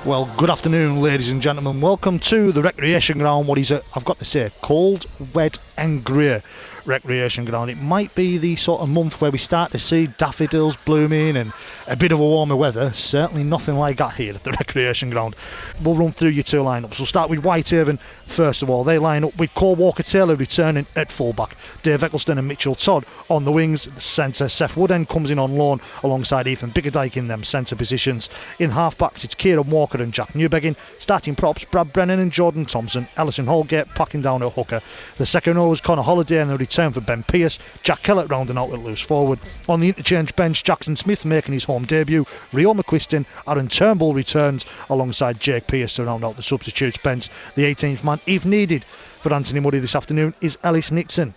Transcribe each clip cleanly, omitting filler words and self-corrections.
Well, good afternoon, ladies and gentlemen. Welcome to the recreation ground. What is it? I've got to say, cold, wet and grey recreation ground. It might be the sort of month where we start to see daffodils blooming and a bit of a warmer weather. Certainly nothing like that here at the recreation ground. We'll run through your two lineups. We'll start with Whitehaven first of all. They line up with Cole Walker-Taylor returning at fullback, Dave Eccleston and Mitchell Todd on the wings. The centre, Seth Woodend comes in on loan alongside Ethan Biggerdike in them centre positions. In half-backs, it's Kieran Walker and Jack Newbegin. Starting props, Brad Brennan and Jordan Thompson. Ellison Holgate packing down at hooker. The second row is Connor Holliday and the return for Ben Pearce. Jack Kellett rounding out at loose forward. On the interchange bench, Jackson Smith making his home debut. Rio McQuiston, Aaron Turnbull returns alongside Jake Pearce to round out the substitutes bench. The 18th man, if needed, for Anthony Murray this afternoon is Ellis Nixon.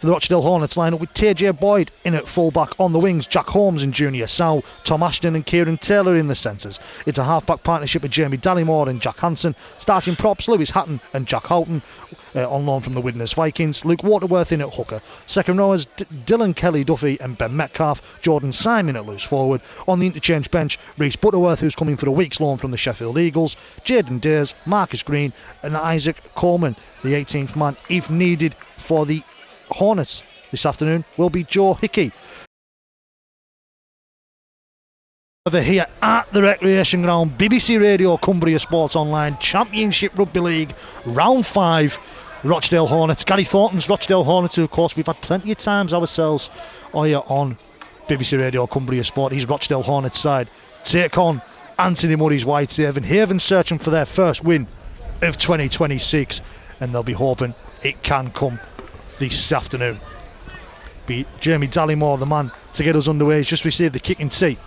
For the Rochdale Hornets line up with TJ Boyd in at fullback. On the wings, Jack Holmes and Junior Sow, Tom Ashton and Kieran Taylor in the centres. It's a half-back partnership with Jamie Dallymore and Jack Hansen. Starting props, Lewis Hatton and Jack Houghton on loan from the Widnes Vikings. Luke Waterworth in at hooker. Second rowers, Dylan Kelly Duffy and Ben Metcalf. Jordan Simon at loose forward. On the interchange bench, Reece Butterworth, who's coming for a week's loan from the Sheffield Eagles. Jaden Dares, Marcus Green and Isaac Coleman. The 18th man, if needed, for the Hornets this afternoon will be Joe Hickey. Over here at the recreation ground, BBC Radio Cumbria Sports Online Championship Rugby League Round 5, Rochdale Hornets. Gary Thornton's Rochdale Hornets, who of course we've had plenty of times ourselves here on BBC Radio Cumbria Sport. He's Rochdale Hornets side take on Anthony Murray's Whitehaven. Haven searching for their first win of 2026, and they'll be hoping it can come this afternoon. Be Jamie Dallymore, the man to get us underway. He's just received the kicking tee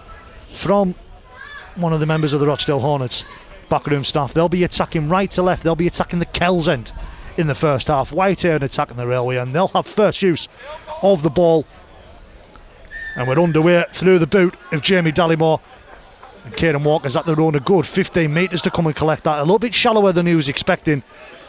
from one of the members of the Rochdale Hornets backroom staff. They'll be attacking right to left. They'll be attacking the Kells end in the first half. Whitehaven attacking the railway, and they'll have first use of the ball. And we're underway through the boot of Jamie Dallymore. And Kieran Walker's at the run, a good 15 metres to come and collect that. A little bit shallower than he was expecting,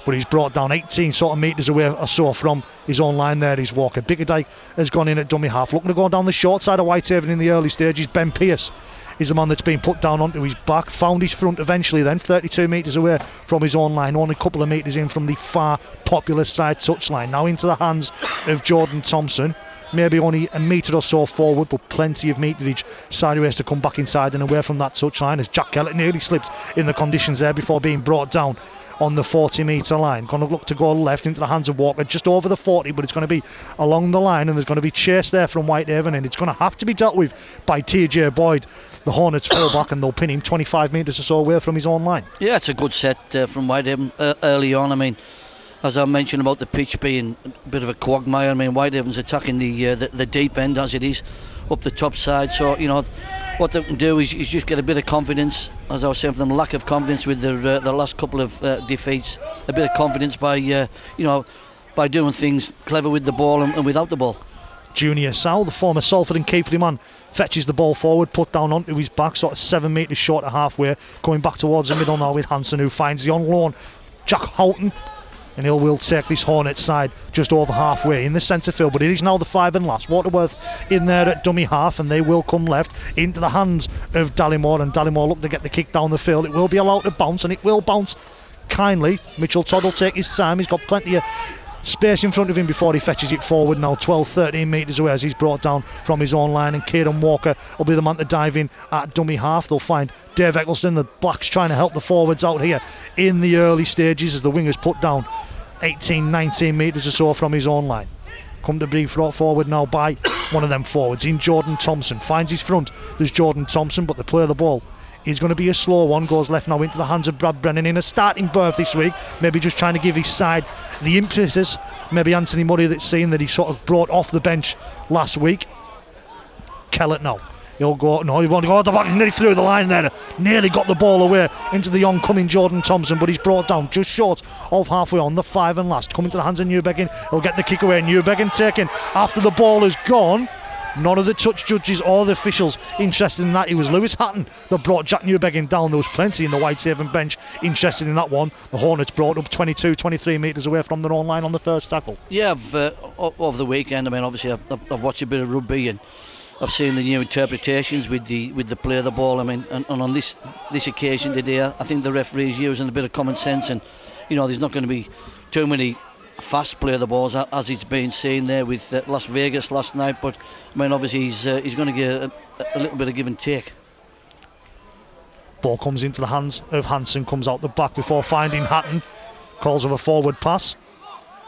but he's brought down 18 sort of metres away or so from his own line there. He's Walker. Biggerdike has gone in at dummy half, looking to go down the short side of Whitehaven in the early stages. Ben Pearce is the man that's been put down onto his back, found his front eventually then, 32 metres away from his own line, only a couple of metres in from the far popular side touchline. Now into the hands of Jordan Thompson, maybe only a metre or so forward, but plenty of meterage sideways to come back inside and away from that touchline, as Jack Kellett nearly slipped in the conditions there before being brought down on the 40 metre line. Going to look to go left into the hands of Walker, just over the 40, but it's going to be along the line, and there's going to be chase there from Whitehaven, and it's going to have to be dealt with by TJ Boyd, the Hornets fullback, and they'll pin him 25 metres or so away from his own line. Yeah, it's a good set from Whitehaven early on. I mean, as I mentioned about the pitch being a bit of a quagmire, I mean, Whitehaven's attacking the deep end as it is up the top side, so you know what they can do is just get a bit of confidence, as I was saying, for them, lack of confidence with their last couple of defeats, a bit of confidence by by doing things clever with the ball and without the ball. Junior Sow, the former Salford and Keighley man, fetches the ball forward, put down onto his back, sort of 7 metres short of halfway, coming back towards the middle now with Hansen, who finds the on loan Jack Houghton, and he will take this Hornets side just over halfway in the centre field, but it is now the 5 and last. Waterworth in there at dummy half, and they will come left into the hands of Dallymore, and Dallymore look to get the kick down the field. It will be allowed to bounce, and it will bounce kindly. Mitchell Todd will take his time. He's got plenty of space in front of him before he fetches it forward now, 12-13 metres away as he's brought down from his own line, and Kieran Walker will be the man to dive in at dummy half. They'll find Dave Eccleston, the Blacks trying to help the forwards out here in the early stages as the wingers put down 18-19 metres or so from his own line. Come to be brought forward now by one of them forwards in Jordan Thompson. Finds his front, there's Jordan Thompson, but the play of the ball is going to be a slow one. Goes left now into the hands of Brad Brennan in a starting berth this week, maybe just trying to give his side the impetus. Maybe Anthony Murray, that's seen that he sort of brought off the bench last week. Kellett now, he'll go, no, he won't go at the back, he's nearly through the line there, nearly got the ball away into the oncoming Jordan Thompson, but he's brought down just short of halfway on the 5 and last, coming to the hands of Newbegin. He'll get the kick away, Newbegin taken after the ball is gone. None of the touch judges or the officials interested in that. It was Lewis Hatton that brought Jack Newbegin down. There was plenty in the Whitehaven bench interested in that one. The Hornets brought up 22-23 metres away from their own line on the first tackle. Yeah, over the weekend, I mean, obviously I've watched a bit of rugby, and I've seen the new interpretations with the play of the ball. I mean, and on this occasion today, I think the referee's using a bit of common sense, and there's not going to be too many fast play of the balls as it's been seen there with Las Vegas last night. But I mean, obviously he's going to get a little bit of give and take. Ball comes into the hands of Hansen, comes out the back before finding Hatton. Calls of a forward pass,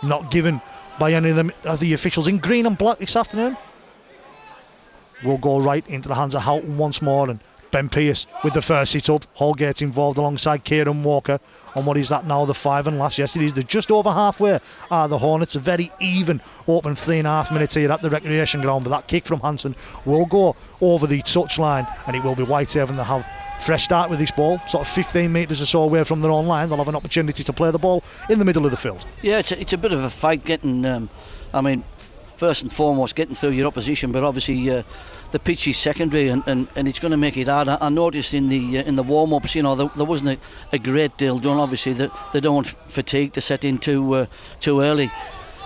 not given by any of the officials in green and black this afternoon. Will go right into the hands of Houghton once more, and Ben Pearce with the first hit up. Holgate involved alongside Kieran Walker on what is that now, the 5 and last. Yes, it is. They're just over halfway. The Hornets, a very even open 3.5 minutes here at the recreation ground, but that kick from Hansen will go over the touchline, and it will be Whitehaven that have fresh start with this ball, sort of 15 metres or so away from their own line. They'll have an opportunity to play the ball in the middle of the field. Yeah, it's a bit of a fight getting, first and foremost getting through your opposition, but obviously the pitch is secondary, and it's going to make it hard. I noticed in the warm-ups, there wasn't a great deal done. Obviously they don't want fatigue to set in too early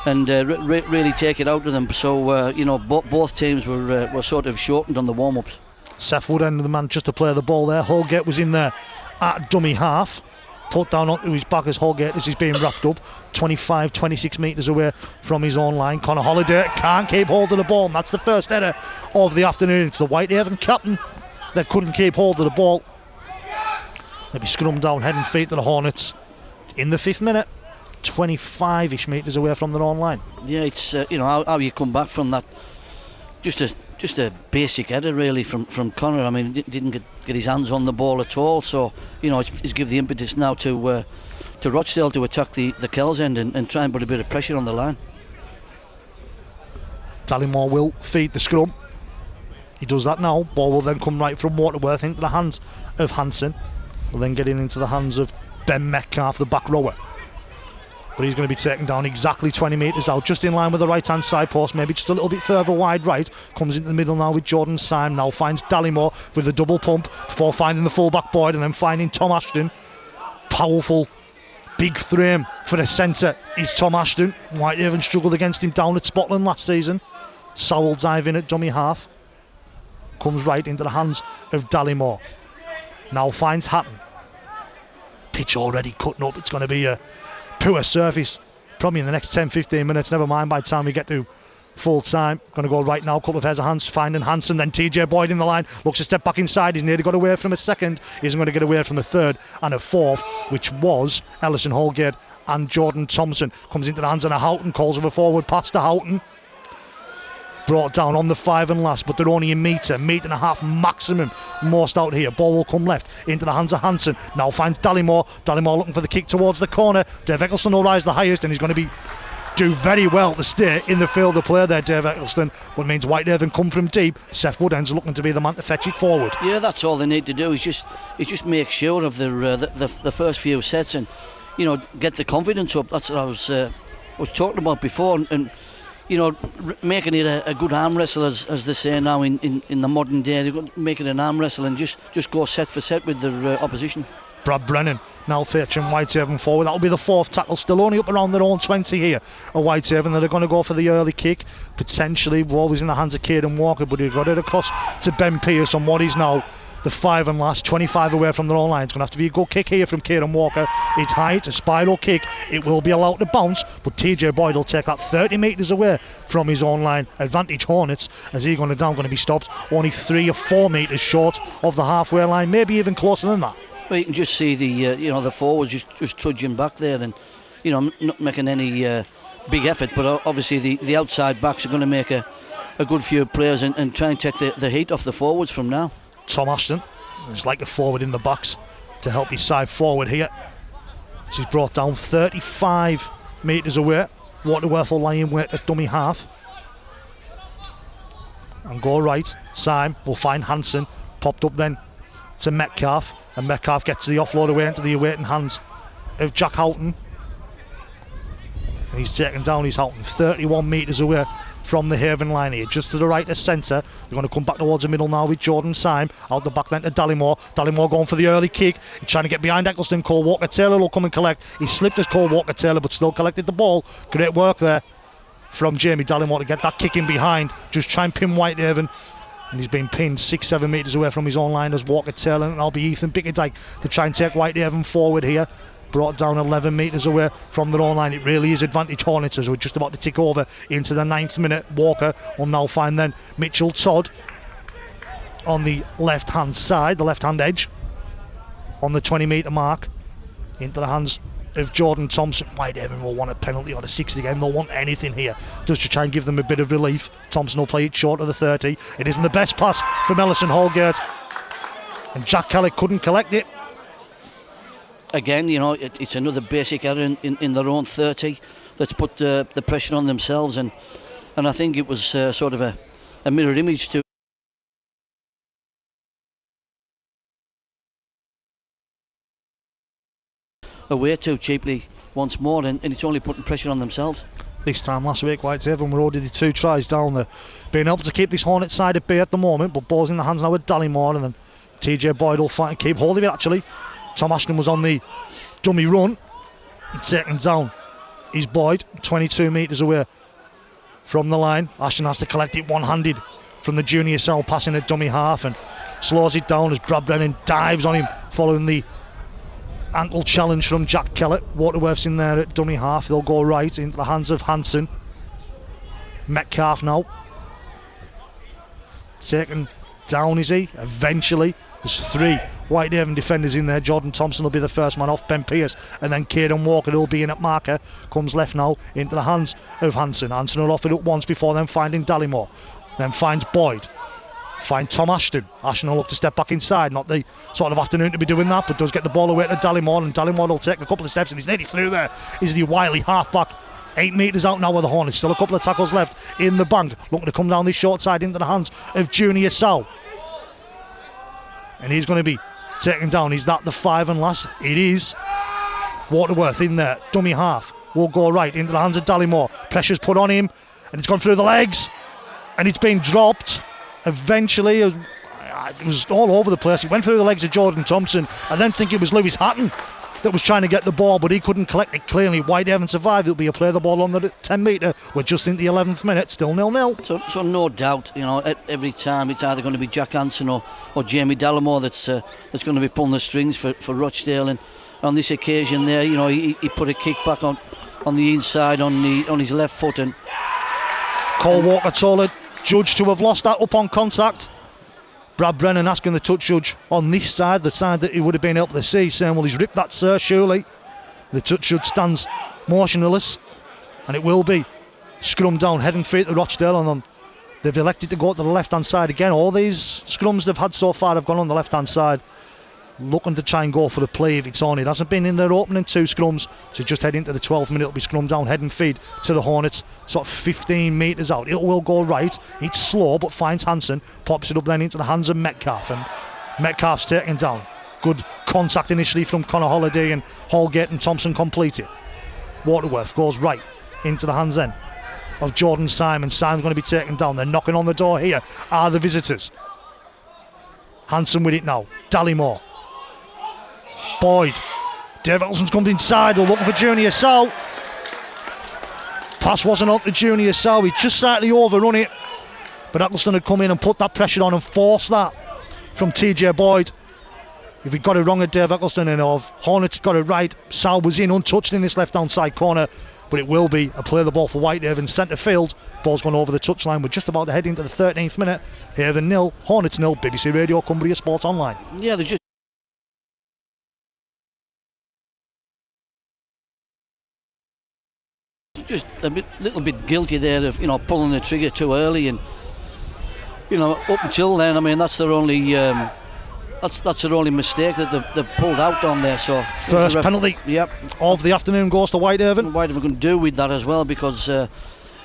and really take it out of them. So both teams were sort of shortened on the warm-ups. Seth Woodend, the man just to play the ball there. Holgate was in there at dummy half, put down onto his back as Holgate as he's being wrapped up, 26 metres away from his own line. Connor Holliday can't keep hold of the ball, and that's the first error of the afternoon. It's the Whitehaven captain that couldn't keep hold of the ball. They'll be scrummed down head and feet to the Hornets in the 5th minute, 25-ish metres away from their own line. Yeah, it's how you come back from that. Just a basic error really from Connor. I mean, he didn't get his hands on the ball at all. So it's give the impetus now to Rochdale to attack the Kells end and try and put a bit of pressure on the line. Tallymore will feed the scrum. He does that now. Ball will then come right from Waterworth into the hands of Hansen. Will then get into the hands of Ben Metcalf, the back rower. But he's going to be taken down exactly 20 metres out, just in line with the right-hand side post, maybe just a little bit further wide right. Comes into the middle now with Jordan Syme. Now finds Tallymore with a double pump before finding the full-back Boyd and then finding Tom Ashton. Powerful, big frame for the centre is Tom Ashton. Whitehaven struggled against him down at Spotland last season. Sowell dive in at dummy half. Comes right into the hands of Tallymore. Now finds Hatton. Pitch already cutting up. It's going to be a poor surface probably in the next 10-15 minutes, never mind by the time we get to full time. Going to go right now, couple of pairs of hands, finding Hansen, then TJ Boyd in the line, looks to step back inside. He's nearly got away from a second, he isn't going to get away from a third and a fourth, which was Ellison Holgate and Jordan Thompson. Comes into the hands of a Houghton, calls of a forward pass to Houghton, brought down on the 5 and last, but they're only a metre and a half maximum most out here. Ball will come left into the hands of Hansen. Now finds Tallymore looking for the kick towards the corner. Dave Eccleston will rise the highest, and he's going to do very well to stay in the field of play there, Dave Eccleston, but means Whitehaven come from deep. Seth Woodend's looking to be the man to fetch it forward. Yeah, that's all they need to do is just make sure of the first few sets and get the confidence up. That's what I was talking about before, and making it a good arm wrestle, as they say now in the modern day. They've got to make it an arm wrestle and just go set for set with their opposition. Brad Brennan now fetching Whitehaven forward. That'll be the 4th tackle, still only up around their own 20 here at Whitehaven. They're going to go for the early kick, potentially. Ball is in the hands of Kieran Walker, but he got it across to Ben Pearce on what is now the 5 and last, 25 away from their own line. It's going to have to be a good kick here from Kieran Walker. It's high, it's a spiral kick. It will be allowed to bounce, but TJ Boyd will take that 30 metres away from his own line. Advantage Hornets, as he's going to be stopped only 3 or 4 metres short of the halfway line, maybe even closer than that. Well, you can just see the forwards just trudging back there and not making any big effort, but obviously the outside backs are going to make a good few players and try and take the heat off the forwards from now. Tom Ashton is like a forward in the backs to help his side forward here. He's brought down 35 metres away. Waterworth will lie in wait at dummy half and go right. Syme will find Hansen, popped up then to Metcalf, and Metcalf gets the offload away into the awaiting hands of Jack Houghton, and he's taken down his Houghton 31 metres away from the Haven line here, just to the right of centre. They're going to come back towards the middle now with Jordan Syme, out the back then to Tallymore. Tallymore going for the early kick, he's trying to get behind Eccleston. Cole Walker-Taylor will come and collect. He slipped as Cole Walker-Taylor, but still collected the ball. Great work there from Jamie Tallymore to get that kick in behind, just try and pin Whitehaven And he's been pinned 6-7 metres away from his own line as Walker Taylor, and that'll be Ethan Bickerdike to try and take Whitehaven forward here. Brought down 11 metres away from their own line. It really is advantage Hornets as we're just about to tick over into the 9th minute. Walker will now find then Mitchell Todd on the left hand side, the left hand edge, on the 20 metre mark, into the hands of Jordan Thompson. Whitehaven will want a penalty or a 60 again. They'll want anything here just to try and give them a bit of relief. Thompson will play it short of the 30. It isn't the best pass from Ellison Holgate, and Jack Kelly couldn't collect it. Again, you know, it's another basic error in their own 30 that's put the pressure on themselves, and I think it was sort of a mirror image to away too cheaply once more, and it's only putting pressure on themselves. This time last week, Whitehaven were already 2 tries down there, being able to keep this Hornet side at bay at the moment, but ball's in the hands now with Dallymore, and then TJ Boyd will fight and keep hold of it. Actually, Tom Ashton was on the dummy run, taken down. He's Boyd, 22 metres away from the line. Ashton has to collect it one-handed from the junior cell, passing a dummy half, and slows it down as Brad Brennan dives on him following the ankle challenge from Jack Kellett. Waterworth's in there at dummy half. They'll go right into the hands of Hanson. Metcalf now taken down, is he? Eventually. There's 3 Whitehaven defenders in there. Jordan Thompson will be the first man off. Ben Pearce and then Caden Walker will be in at marker. Comes left now into the hands of Hanson. Hanson will off it up once before then finding Dallymore. Then finds Boyd. Find Tom Ashton. Ashton will look to step back inside. Not the sort of afternoon to be doing that, but does get the ball away to Dallymore, and Dallymore will take a couple of steps, and he's nearly through there. Is the wily halfback. 8 metres out now with the Hornets. Still a couple of tackles left in the bank. Looking to come down this short side into the hands of Junior Sal. And he's going to be taken down. Is that the 5 and last? It is. Waterworth in there. Dummy half. Will go right into the hands of Dallymore. Pressure's put on him, and it's gone through the legs, and it's been dropped. Eventually, it was all over the place. It went through the legs of Jordan Thompson. I then think it was Lewis Hatton that was trying to get the ball, but he couldn't collect it cleanly. Whitehaven survived. It'll be a play the ball on the 10 metre. We're just in the 11th minute, still 0-0. So no doubt, you know, every time it's either going to be Jack Hanson or Jamie Dallimore that's going to be pulling the strings for Rochdale. And on this occasion there, you know, he put a kick back on the inside on his left foot, and Cole Walker told the judge to have lost that up on contact. Brad Brennan asking the touch judge on this side, the side that he would have been able to see, saying, well, he's ripped that, sir, surely. The touch judge stands motionless, and it will be scrum down, head and feet to Rochdale, and they've elected to go to the left-hand side again. All these scrums they've had so far have gone on the left-hand side, looking to try and go for the play if it's on. It hasn't been in their opening 2 scrums, so just head into the 12th minute. It'll be scrum down, head and feed to the Hornets, sort of 15 metres out. It will go right. It's slow, but finds Hanson, pops it up then into the hands of Metcalf, and Metcalf's taken down. Good contact initially from Connor Holliday, and Holgate and Thompson complete it. Waterworth goes right into the hands then of Jordan Simon. Simon's going to be taken down. They're knocking on the door here, are the visitors. Hanson with it now. Dallymore. Boyd. Dave Eccleston's come inside. They're looking for Junior Sal. Pass wasn't up to Junior Sal. He just slightly overrun it, but Eccleston had come in and put that pressure on and forced that from TJ Boyd. If he got it wrong at Dave Eccleston, and Hornets got it right, Sal was in untouched in this left hand side corner, but it will be a play the ball for Whitehaven centre field. Ball's gone over the touchline. We're just about to head into the 13th minute. Haven 0, Hornets 0. BBC Radio, Cumbria Sports Online. Yeah, they're just a little bit guilty there of, you know, pulling the trigger too early, and, you know, up until then, I mean, that's their only that's their only mistake that they've pulled out on there. So first penalty of the afternoon goes to Whitehaven. Whitehaven can do with that as well, because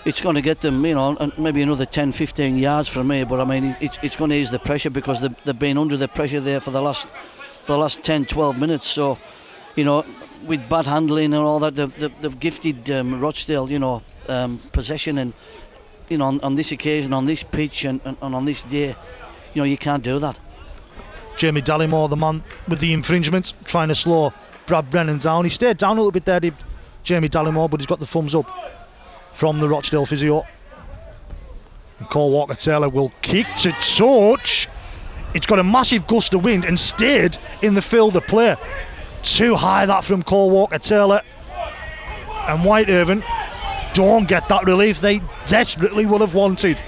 it's going to get them, you know, maybe another 10-15 yards from me, but I mean, it's going to ease the pressure, because they've been under the pressure there for the last 10-12 minutes. So, you know, with bad handling and all that, they've gifted Rochdale, you know, possession, and, you know, on this occasion, on this pitch, and on this day, you know, you can't do that. Jamie Dallymore, the man with the infringement, trying to slow Brad Brennan down. He stayed down a little bit there, did Jamie Dallymore, but he's got the thumbs up from the Rochdale physio. And Cole Walker-Taylor will kick to touch. It's got a massive gust of wind and stayed in the field of play. Too high that from Cole Walker-Taylor. And Whitehaven don't get that relief they desperately would have wanted.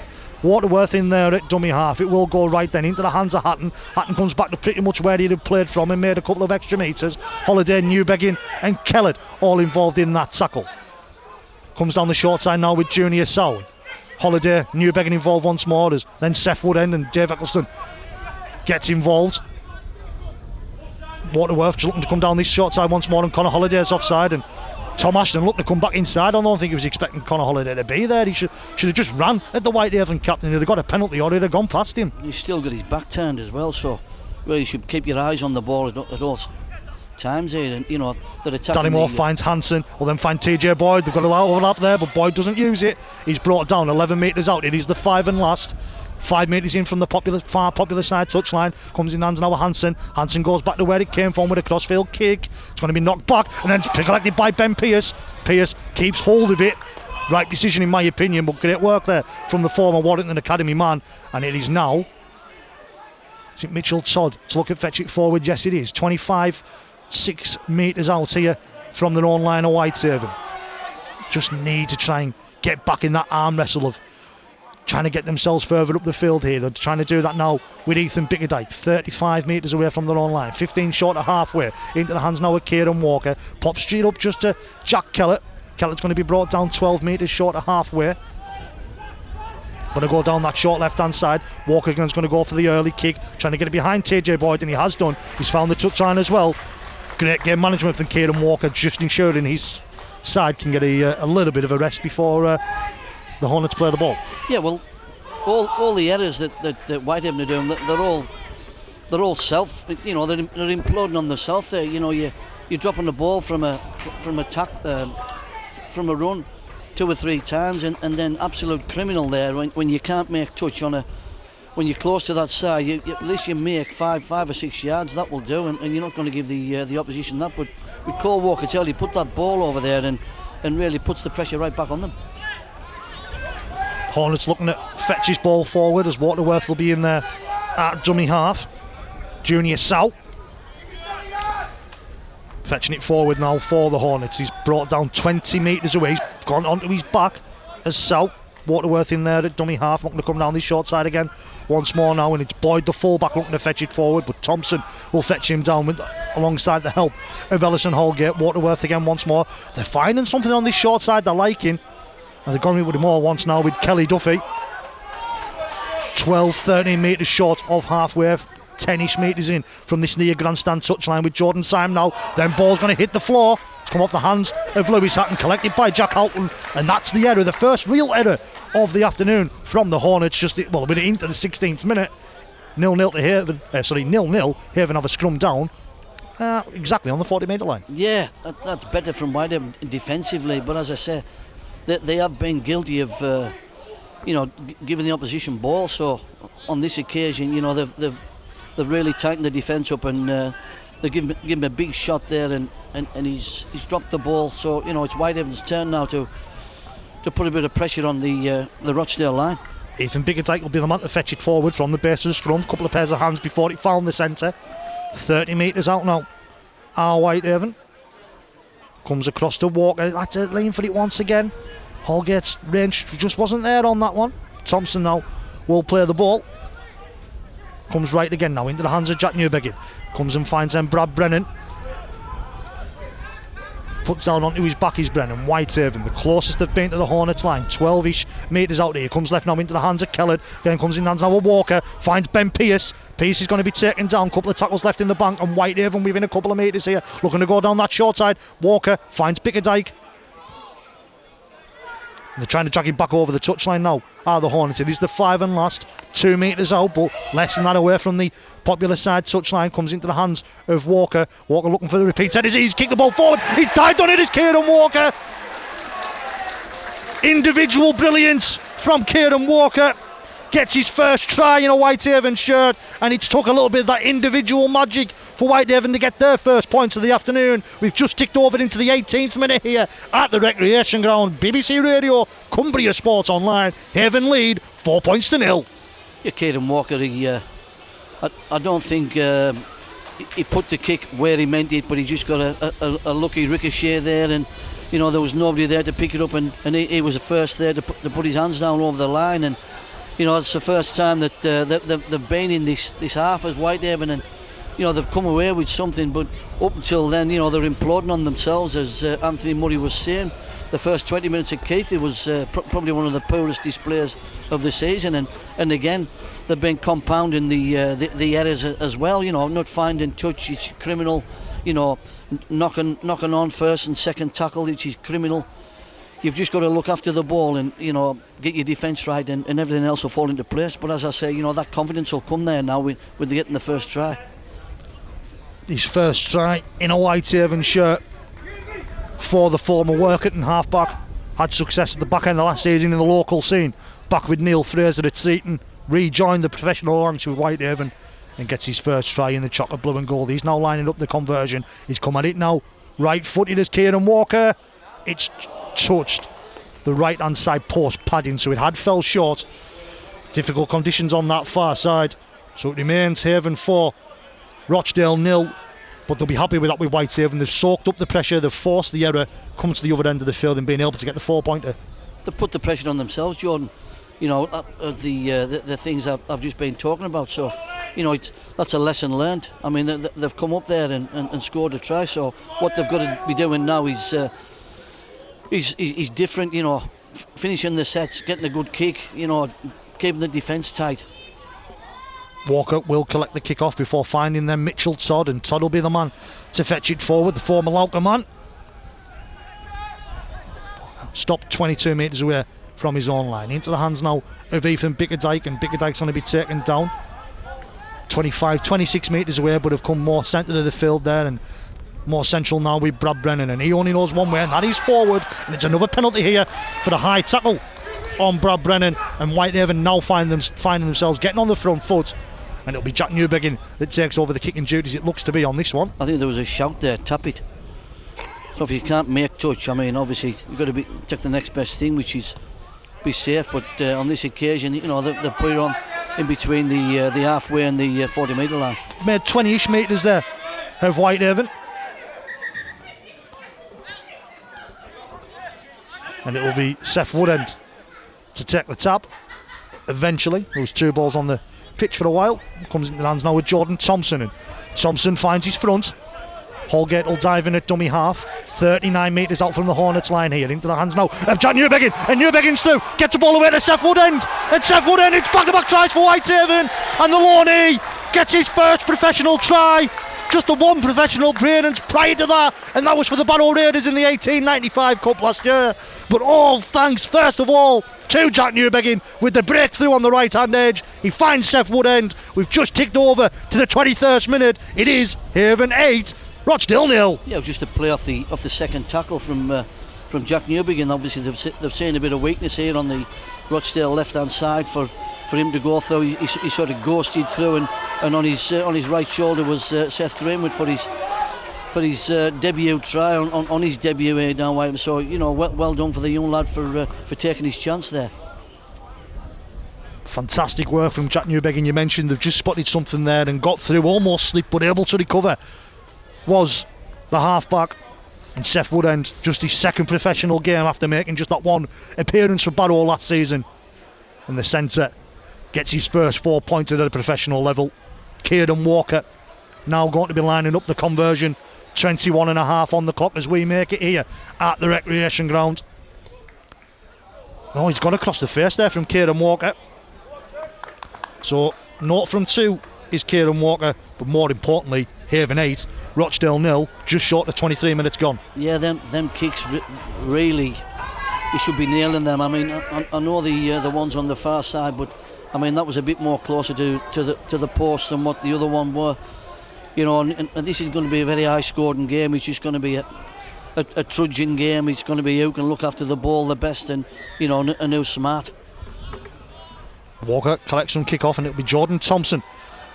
Waterworth in there at dummy half. It will go right then into the hands of Hatton. Hatton comes back to pretty much where he'd have played from and made a couple of extra metres. Holiday, Newbegin and Kellett all involved in that tackle. Comes down the short side now with Junior Sow. Holiday, Newbegin involved once more. Then Seth Woodend and Dave Eccleston gets involved. Waterworth just looking to come down this short side once more, and Connor Holiday's offside, and Tom Ashton looking to come back inside. I don't think he was expecting Connor Holiday to be there. He should have just ran at the Whitehaven captain. He'd have got a penalty or he'd have gone past him. He's still got his back turned as well, so really you should keep your eyes on the ball at all times here. And they're attacking. Danny Moore finds Hansen, will then find TJ Boyd. They've got a lot of overlap there, but Boyd doesn't use it. He's brought down 11 metres out. It is the 5 and last. 5 metres in from the far popular side touchline. Comes in hands now with Hansen. Hansen goes back to where it came from with a crossfield kick. It's going to be knocked back and then collected by Ben Pearce. Pearce keeps hold of it. Right decision in my opinion, but great work there from the former Warrington Academy man. And it is now, is it Mitchell Todd to look at fetch it forward? Yes it is. 6 metres out here from their own line of Whitehaven. Just need to try and get back in that arm wrestle of trying to get themselves further up the field here. They're trying to do that now with Ethan Bickerdike, 35 metres away from their own line, 15 short of halfway, into the hands now of Kieran Walker. Pop straight up just to Jack Kellett. Kellett's going to be brought down 12 metres short of halfway. Going to go down that short left hand side. Walker again's going to go for the early kick, trying to get it behind TJ Boyd, and he has done. He's found the touchline as well. Great game management from Kieran Walker, just ensuring his side can get a little bit of a rest before the Hornets play the ball. Yeah, well, all the errors that Whitehaven are doing, they're all self. They're imploding on themselves there. You're dropping the ball from a run 2 or 3 times, and then absolute criminal there when you can't make touch when you're close to that side. At least you make 5 or 6 yards. That will do, and you're not going to give the opposition that. But with Cole Walker-Taylor, he put that ball over there and really puts the pressure right back on them. Hornets looking to fetch his ball forward as Waterworth will be in there at dummy half. Junior Sow fetching it forward now for the Hornets. He's brought down 20 metres away. He's gone onto his back as Sow. Waterworth in there at dummy half, looking to come down this short side again once more now, and it's Boyd the fullback looking to fetch it forward, but Thompson will fetch him down alongside the help of Ellison Holgate. Waterworth again once more. They're finding something on this short side they're liking. And they've gone in with him all once now with Kelly Duffy. 12-13 metres short of halfway, 10ish metres in from this near grandstand touchline with Jordan Syme now. Then ball's going to hit the floor. It's come off the hands of Lewis Hatton, collected by Jack Halton, and that's the error, the first real error of the afternoon from the Hornets. We're into the 16th minute. 0-0 to Haven. 0-0. Haven have a scrum down. Exactly on the 40-metre line. Yeah, that's better from Whitehaven defensively, but as I say, they have been guilty of, giving the opposition ball. So on this occasion, they've really tightened the defence up, and they give him a big shot there, and he's dropped the ball. So it's Whitehaven's turn now to put a bit of pressure on the Rochdale line. Ethan Bickerdike will be the man to fetch it forward from the base of the scrum. Couple of pairs of hands before it found the centre. 30 metres out now. Whitehaven comes across to Walker. That's a lane for it once again. Holgate's range just wasn't there on that one. Thompson now will play the ball. Comes right again now into the hands of Jack Newbegin. Comes and finds then Brad Brennan. Puts down onto his back is Brennan. Whitehaven, the closest they've been to the Hornets line. 12ish metres out here. Comes left now into the hands of Kellett. Then comes in the hands now of Walker. Finds Ben Pearce. Pearce is going to be taken down. Couple of tackles left in the bank. And Whitehaven within a couple of metres here. Looking to go down that short side. Walker finds Bickerdike. They're trying to drag him back over the touchline now. The Hornets. It is the 5 and last. 2 metres out, but less than that away from the popular side touchline. Comes into the hands of Walker. Walker looking for the repeat. He's kicked the ball forward. He's dived on it. It's Kieran Walker. Individual brilliance from Kieran Walker. gets his first try in a Whitehaven shirt, and it's took a little bit of that individual magic for Whitehaven to get their first points of the afternoon. We've just ticked over into the 18th minute here at the Recreation Ground. BBC Radio, Cumbria Sports Online. Haven lead 4 points to 0. Yeah, Kieran Walker, I don't think he put the kick where he meant it, but he just got a lucky ricochet there, and there was nobody there to pick it up, and he was the first there to put his hands down over the line, and it's the first time that they've been in this half as Whitehaven, and they've come away with something, but up until then, they're imploding on themselves, as Anthony Murray was saying. The first 20 minutes at Keith, it was probably one of the poorest displays of the season, and again they've been compounding the errors as well. Not finding touch, it's criminal. Knocking on first and second tackle, which is criminal. You've just got to look after the ball and get your defence right, and everything else will fall into place. But as I say, that confidence will come there now with getting the first try. His first try in a Whitehaven shirt for the former Workerton halfback. Had success at the back end of last season in the local scene. Back with Neil Fraser at Seaton. Rejoined the professional ranks with Whitehaven and gets his first try in the chocolate blue and gold. He's now lining up the conversion. He's come at it now. Right footed as Kieran Walker. It's touched the right hand side post padding, so it had fell short. Difficult conditions on that far side. So it remains Haven 4, Rochdale 0. But they'll be happy with that with Whitehaven. They've soaked up the pressure, they've forced the error, come to the other end of the field and being able to get the 4-pointer. They put the pressure on themselves, Jordan. The things I've just been talking about. So, that's a lesson learned. I mean, they've come up there and scored a try. So what they've got to be doing now is different. Finishing the sets, getting a good kick. Keeping the defence tight. Walker will collect the kick off before finding them Mitchell Todd, and Todd will be the man to fetch it forward, the former Lauker man. Stopped 22 metres away from his own line. Into the hands now of Ethan Bickerdike, and Bickerdike's going to be taken down. 26 metres away, but have come more centre of the field there and more central now with Brad Brennan, and he only knows one way, and that is forward. And it's another penalty here for the high tackle on Brad Brennan, and Whitehaven now finding themselves getting on the front foot. And it'll be Jack Newbegin that takes over the kicking duties, it looks to be, on this one. I think there was a shout there, tap it. So if you can't make touch, I mean, obviously you've got to take the next best thing, which is be safe. But on this occasion, they've put it on in between the halfway and the 40 metre line. Made 20-ish metres there of Whitehaven. And it will be Seth Woodend to take the tap. Eventually, there was 2 balls on the pitch for a while. Comes into the hands now with Jordan Thompson, and Thompson finds his front. Holgate will dive in at dummy half. 39 metres out from the Hornets line here. Into the hands now of Jack Newbegin, and Newbegin's through. Gets the ball away to Seth Woodend, and Seth Woodend, it's back-to-back tries for Whitehaven, and the Loney gets his first professional try. Just the one professional appearance prior to that, and that was for the Barrow Raiders in the 1895 Cup last year. But all thanks, first of all, to Jack Newbegin with the breakthrough on the right-hand edge. He finds Seth Woodend. We've just ticked over to the 23rd minute. It is Haven 8, Rochdale 0. Yeah, just a play off the second tackle from Jack Newbegin. Obviously, they've seen a bit of weakness here on the Rochdale left-hand side for him to go through. He sort of ghosted through, and on his right shoulder was Seth Greenwood for his debut try on his debut here now. So well done for the young lad for taking his chance there. Fantastic work from Jack Newbegin. You mentioned they've just spotted something there and got through, almost slipped but able to recover. Was the halfback, and Seth Woodend, just his second professional game after making just that one appearance for Barrow last season. And the centre gets his first 4 points at a professional level. Kieran Walker now going to be lining up the conversion. 21.5 on the clock as we make it here at the Recreation Ground. Oh, he's got across the face there from Kieran Walker. So 0 from 2 is Kieran Walker, but more importantly, Haven 8, Rochdale 0, just short of 23 minutes gone. Yeah, them kicks really, you should be nailing them. I mean, I know the ones on the far side, but I mean that was a bit more closer to the post than what the other one were. And this is going to be a very high-scoring game. It's just going to be a trudging game. It's going to be who can look after the ball the best, and who's smart. Walker collects some kick off, and it'll be Jordan Thompson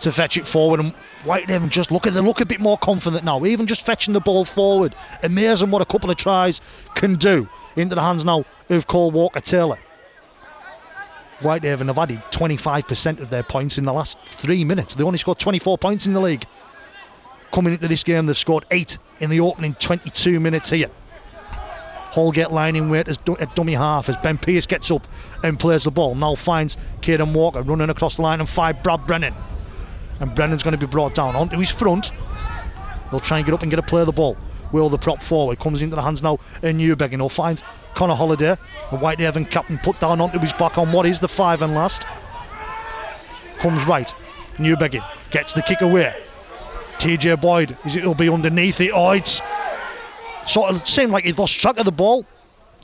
to fetch it forward. And Whitehaven just look a bit more confident now, even just fetching the ball forward. Amazing what a couple of tries can do. Into the hands now of Cole Walker-Taylor. Whitehaven have added 25% of their points in the last 3 minutes. They only scored 24 points in the league. Coming into this game, they've scored 8 in the opening 22 minutes here. Holgate lining weight at dummy half as Ben Pearce gets up and plays the ball. Now finds Kieran Walker running across the line and 5 Brad Brennan. And Brennan's going to be brought down onto his front. They'll try and get up and get a play of the ball. Will the prop forward comes into the hands now in Newbegin. He'll find Connor Holliday, the Whitehaven captain, put down onto his back on what is the 5 and last. Comes right. Newbegin gets the kick away. TJ Boyd, it'll be underneath it. Oh, it's sort of seemed like he'd lost track of the ball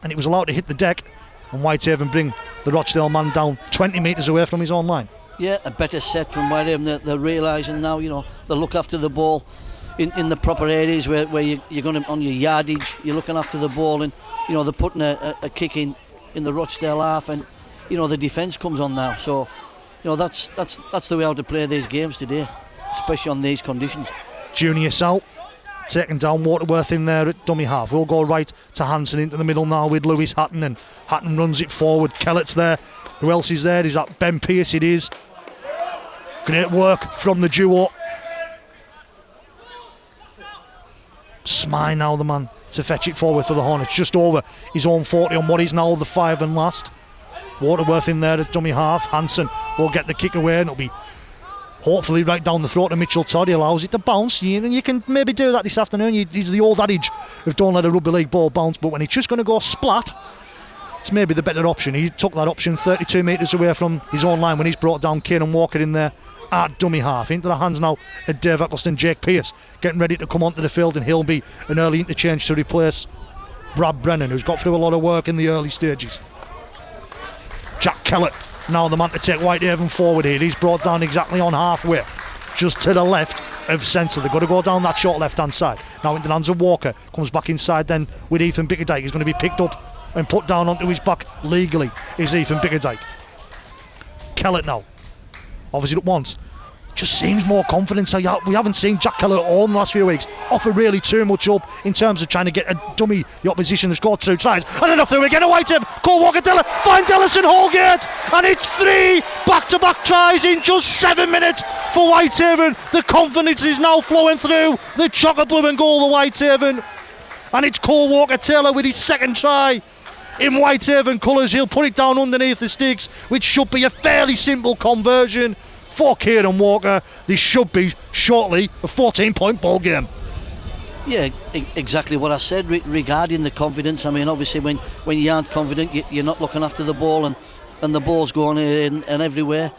and it was allowed to hit the deck. And Whitehaven bring the Rochdale man down 20 metres away from his own line. Yeah, a better set from Whitehaven. They're realising now, they look after the ball in the proper areas where you're going to, on your yardage, you're looking after the ball, and they're putting a kick in the Rochdale half, and the defence comes on now. So that's the way how to play these games today, especially on these conditions. Junior Sal taking down Waterworth in there at dummy half. We'll go right to Hanson into the middle now with Lewis Hatton, and Hatton runs it forward. Kellett's there. Who else is there? Is that Ben Pearce? It is. Great work from the duo. Smythe now the man to fetch it forward for the Hornets, just over his own 40 on what is now the 5 and last. Waterworth in there at dummy half. Hanson will get the kick away, and it'll be hopefully right down the throat of Mitchell Todd. He allows it to bounce. You can maybe do that this afternoon. It's the old adage of don't let a rugby league ball bounce, but when it's just going to go splat, it's maybe the better option. He took that option 32 metres away from his own line when he's brought down Kieran Walker in there at dummy half. Into the hands now of Dave Eccleston. Jake Pearce getting ready to come onto the field, and he'll be an early interchange to replace Brad Brennan, who's got through a lot of work in the early stages. Jack Kellett now the man to take Whitehaven forward here. He's brought down exactly on halfway, just to the left of centre. They've got to go down that short left hand side. Now into the hands of Walker, comes back inside then with Ethan Bickerdike. He's going to be picked up and put down onto his back legally is Ethan Bickerdike. Kellett now, obviously at once, just seems more confident. We haven't seen Jack Kellett at all in the last few weeks offer really too much up in terms of trying to get a dummy the opposition. Has scored 2 tries, and then off there again. Whitehaven, Cole Walker-Taylor finds Ellison Holgate, and it's 3 back-to-back tries in just 7 minutes for Whitehaven. The confidence is now flowing through the chocolate blue and gold of Whitehaven, and it's Cole Walker-Taylor with his 2nd try in Whitehaven colours. He'll put it down underneath the sticks, which should be a fairly simple conversion for Kieran Walker. This should be shortly a 14-point ball game. Yeah, exactly what I said regarding the confidence. I mean, obviously when you aren't confident, you're not looking after the ball, and the ball's going in and everywhere.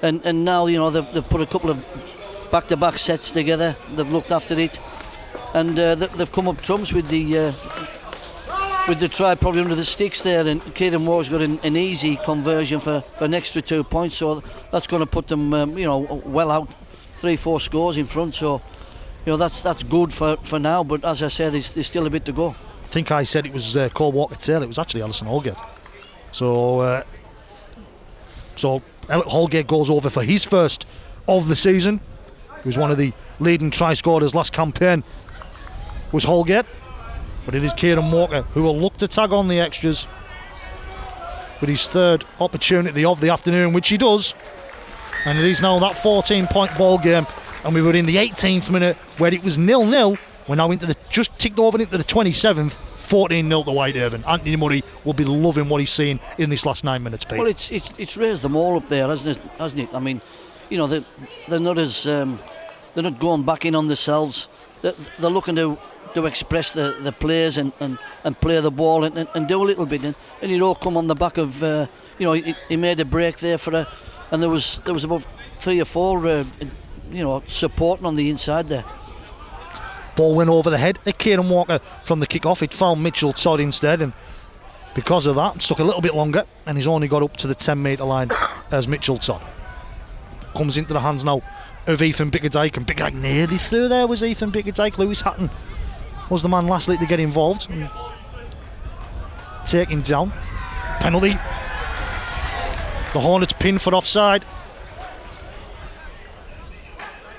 And now they've put a couple of back-to-back sets together. They've looked after it, and they've come up trumps with the try probably under the sticks there, and Kieran Walker's got an easy conversion for an extra 2 points, so that's going to put them well out, 3-4 scores in front. So that's good for now, but as I said, there's still a bit to go. I think I said it was Cole Walker-Taylor. It was actually Ellison Holgate. So Holgate goes over for his first of the season. He was one of the leading try scorers last campaign, was Holgate. But it is Kieran Walker who will look to tag on the extras with his 3rd opportunity of the afternoon, which he does. And it is now that 14-point ball game, and we were in the 18th minute where it was 0-0. We're now just ticked over into the 27th, 14-0 to Whitehaven. Anthony Murray will be loving what he's seen in this last 9 minutes, Pete. Well, it's raised them all up there, hasn't it? I mean, they're not as they're not going back in on themselves. They're looking to express the players and play the ball and do a little bit, and it all come on the back of he made a break there and there was about 3 or 4 supporting on the inside there. Ball went over the head of Kieran Walker from the kick off. It found Mitchell Todd instead, and because of that it's took a little bit longer, and he's only got up to the 10 metre line as Mitchell Todd. Comes into the hands now of Ethan Bickerdike, and Bickerdike nearly through there was Ethan Bickerdike. Lewis Hatton was the man lastly to get involved and taken down. Penalty The Hornets pinned for offside.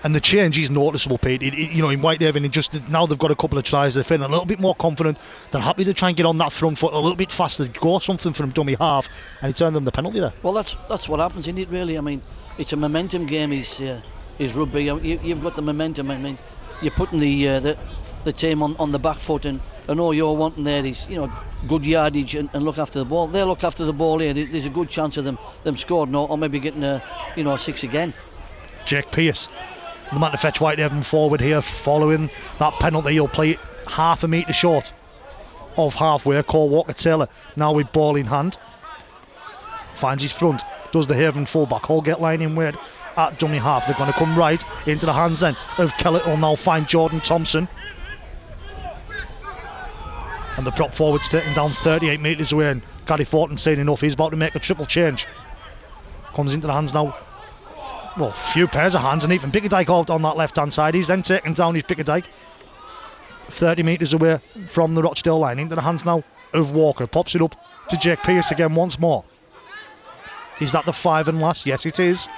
And the change is noticeable, Pete. In Whitehaven, now they've got a couple of tries. They're feeling a little bit more confident. They're happy to try and get on that front foot a little bit faster, go something from dummy half, and he turned them the penalty there. Well, that's what happens, isn't it? Really, I mean, it's a momentum game. Is rugby. You've got the momentum. I mean, you're putting the team on the back foot, and all you're wanting there is good yardage and look after the ball. They look after the ball here. There's a good chance of them scoring or maybe getting a 6 again. Jake Pearce. The man to fetch Whitehaven forward here following that penalty. He'll play it half a metre short of halfway. Cole Walker-Taylor now with ball in hand. Finds his front. Does the Haven fullback. Holgate line in Weir at dummy half. They're going to come right into the hands then of Kellett. Will now find Jordan Thompson. And the prop forward's taken down 38 metres away. And Gary Thornton saying enough. He's about to make a triple change. Comes into the hands now. Well, a few pairs of hands, and even Bickerdike out on that left hand side. He's then taken down his Bickerdike 30 metres away from the Rochdale line. Into the hands now of Walker. Pops it up to Jake Pearce again once more. Is that the 5 and last? Yes, it is.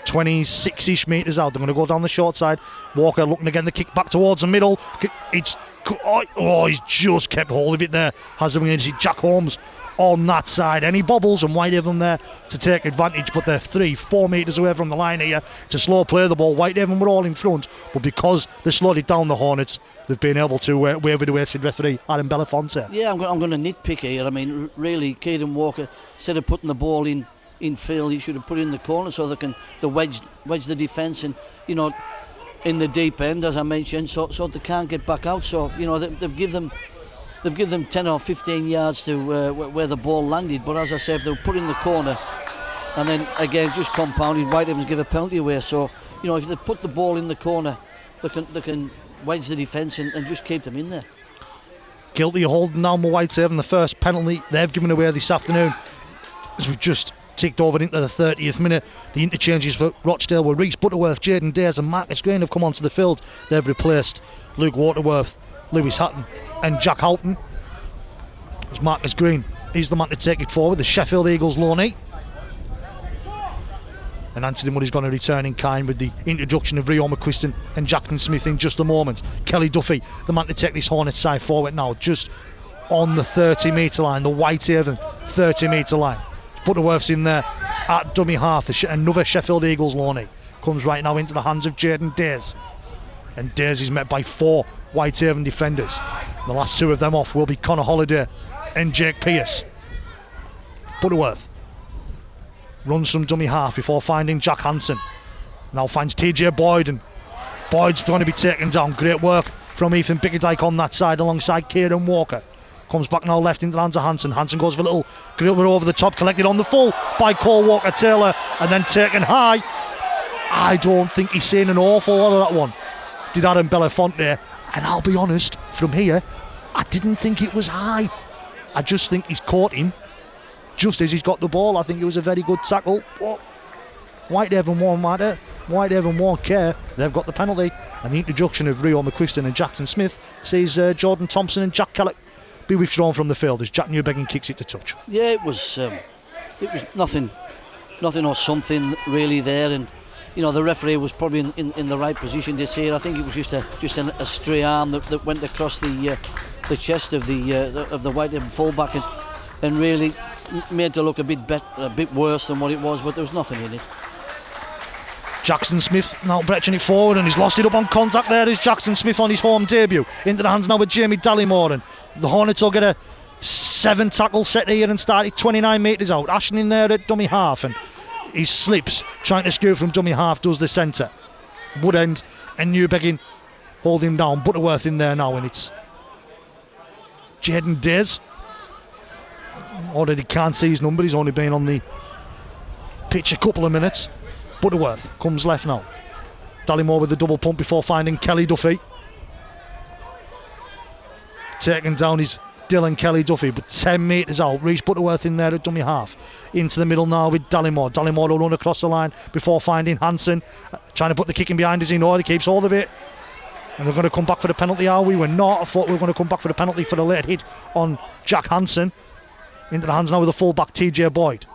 26-ish metres out. They're going to go down the short side. Walker looking to get the kick back towards the middle. He's just kept hold of it there. Has them against Jack Holmes on that side. Any bobbles and Whitehaven there to take advantage, but they're 3-4 metres away from the line here. It's a slow play the ball. Whitehaven were all in front, but because they slowed it down, the Hornets, they've been able to wave it away. Said referee Adam Belafonte. Yeah, I'm going to nitpick here. I mean, really, Caden Walker, instead of putting the ball in field, he should have put it in the corner so they can wedge the defence and in the deep end, as I mentioned, so they can't get back out. So they've given them 10 or 15 yards to where the ball landed, but as I said, they were put in the corner, and then again just compounded. Whitehaven's give a penalty away. So if they put the ball in the corner, they can wedge the defence and just keep them in there. Guilty of holding down Whitehaven, the first penalty they've given away this afternoon, as we've just ticked over into the 30th minute. The interchanges for Rochdale were Reece Butterworth, Jaden Dares and Marcus Green have come onto the field. They've replaced Luke Waterworth, Lewis Hatton and Jack Houghton. As Marcus Green is the man to take it forward, the Sheffield Eagles loanee. And Anthony Muddy's going to return in kind with the introduction of Rio McQuiston and Jackson Smith in just a moment. Kelly Duffy, the man to take this Hornets side forward now, just on the 30 metre line, the Whitehaven 30 metre line. Butterworth's in there at dummy half. Another Sheffield Eagles loanee comes right now into the hands of Jaden Dares. And Dares is met by 4 Whitehaven defenders. The last 2 of them off will be Connor Holliday and Jake Pearce. Butterworth runs from dummy half before finding Jack Hansen. Now finds TJ Boyd, and Boyd's going to be taken down. Great work from Ethan Bickerdike on that side alongside Kieran Walker. Comes back now left into the hands of Hansen. Hansen goes for a little griller over the top, collected on the full by Cole Walker-Taylor and then taken high. I don't think he's seen an awful lot of that one, did Adam Belafonte. And I'll be honest, from here, I didn't think it was high. I just think he's caught him just as he's got the ball. I think it was a very good tackle. But Whitehaven won't matter. Whitehaven won't care. They've got the penalty. And the introduction of Rio McQuiston and Jackson Smith sees Jordan Thompson and Jack Kellett be withdrawn from the field as Jack Newbegin kicks it to touch. Yeah, it was nothing or something really there, and the referee was probably in the right position to see it. I think it was just a stray arm that went across the chest of the Whitehaven fullback and really made it look a bit worse than what it was, but there was nothing in it. Jackson Smith now bretching it forward, and he's lost it up on contact. There is Jackson Smith on his home debut. Into the hands now with Jamie Dallymore, and the Hornets will get a 7 tackle set here and start it 29 metres out. Ashton in there at dummy half, and he slips trying to scoot from dummy half, does the centre. Woodend and Newbegin hold him down. Butterworth in there now, and it's Jaden Dares. Already can't see his number, he's only been on the pitch a couple of minutes. Butterworth comes left now. Dallymore with the double pump before finding Kelly Duffy. Taken down is Dylan Kelly Duffy, but 10 metres out. Reece Butterworth in there at dummy half. Into the middle now with Dallymore. Dallymore will run across the line before finding Hansen. Trying to put the kick in behind, as he knows. He keeps hold of it. And they're going to come back for the penalty, are we? We're not. I thought we were going to come back for the penalty for the late hit on Jack Hansen. Into the hands now with the fullback TJ Boyd.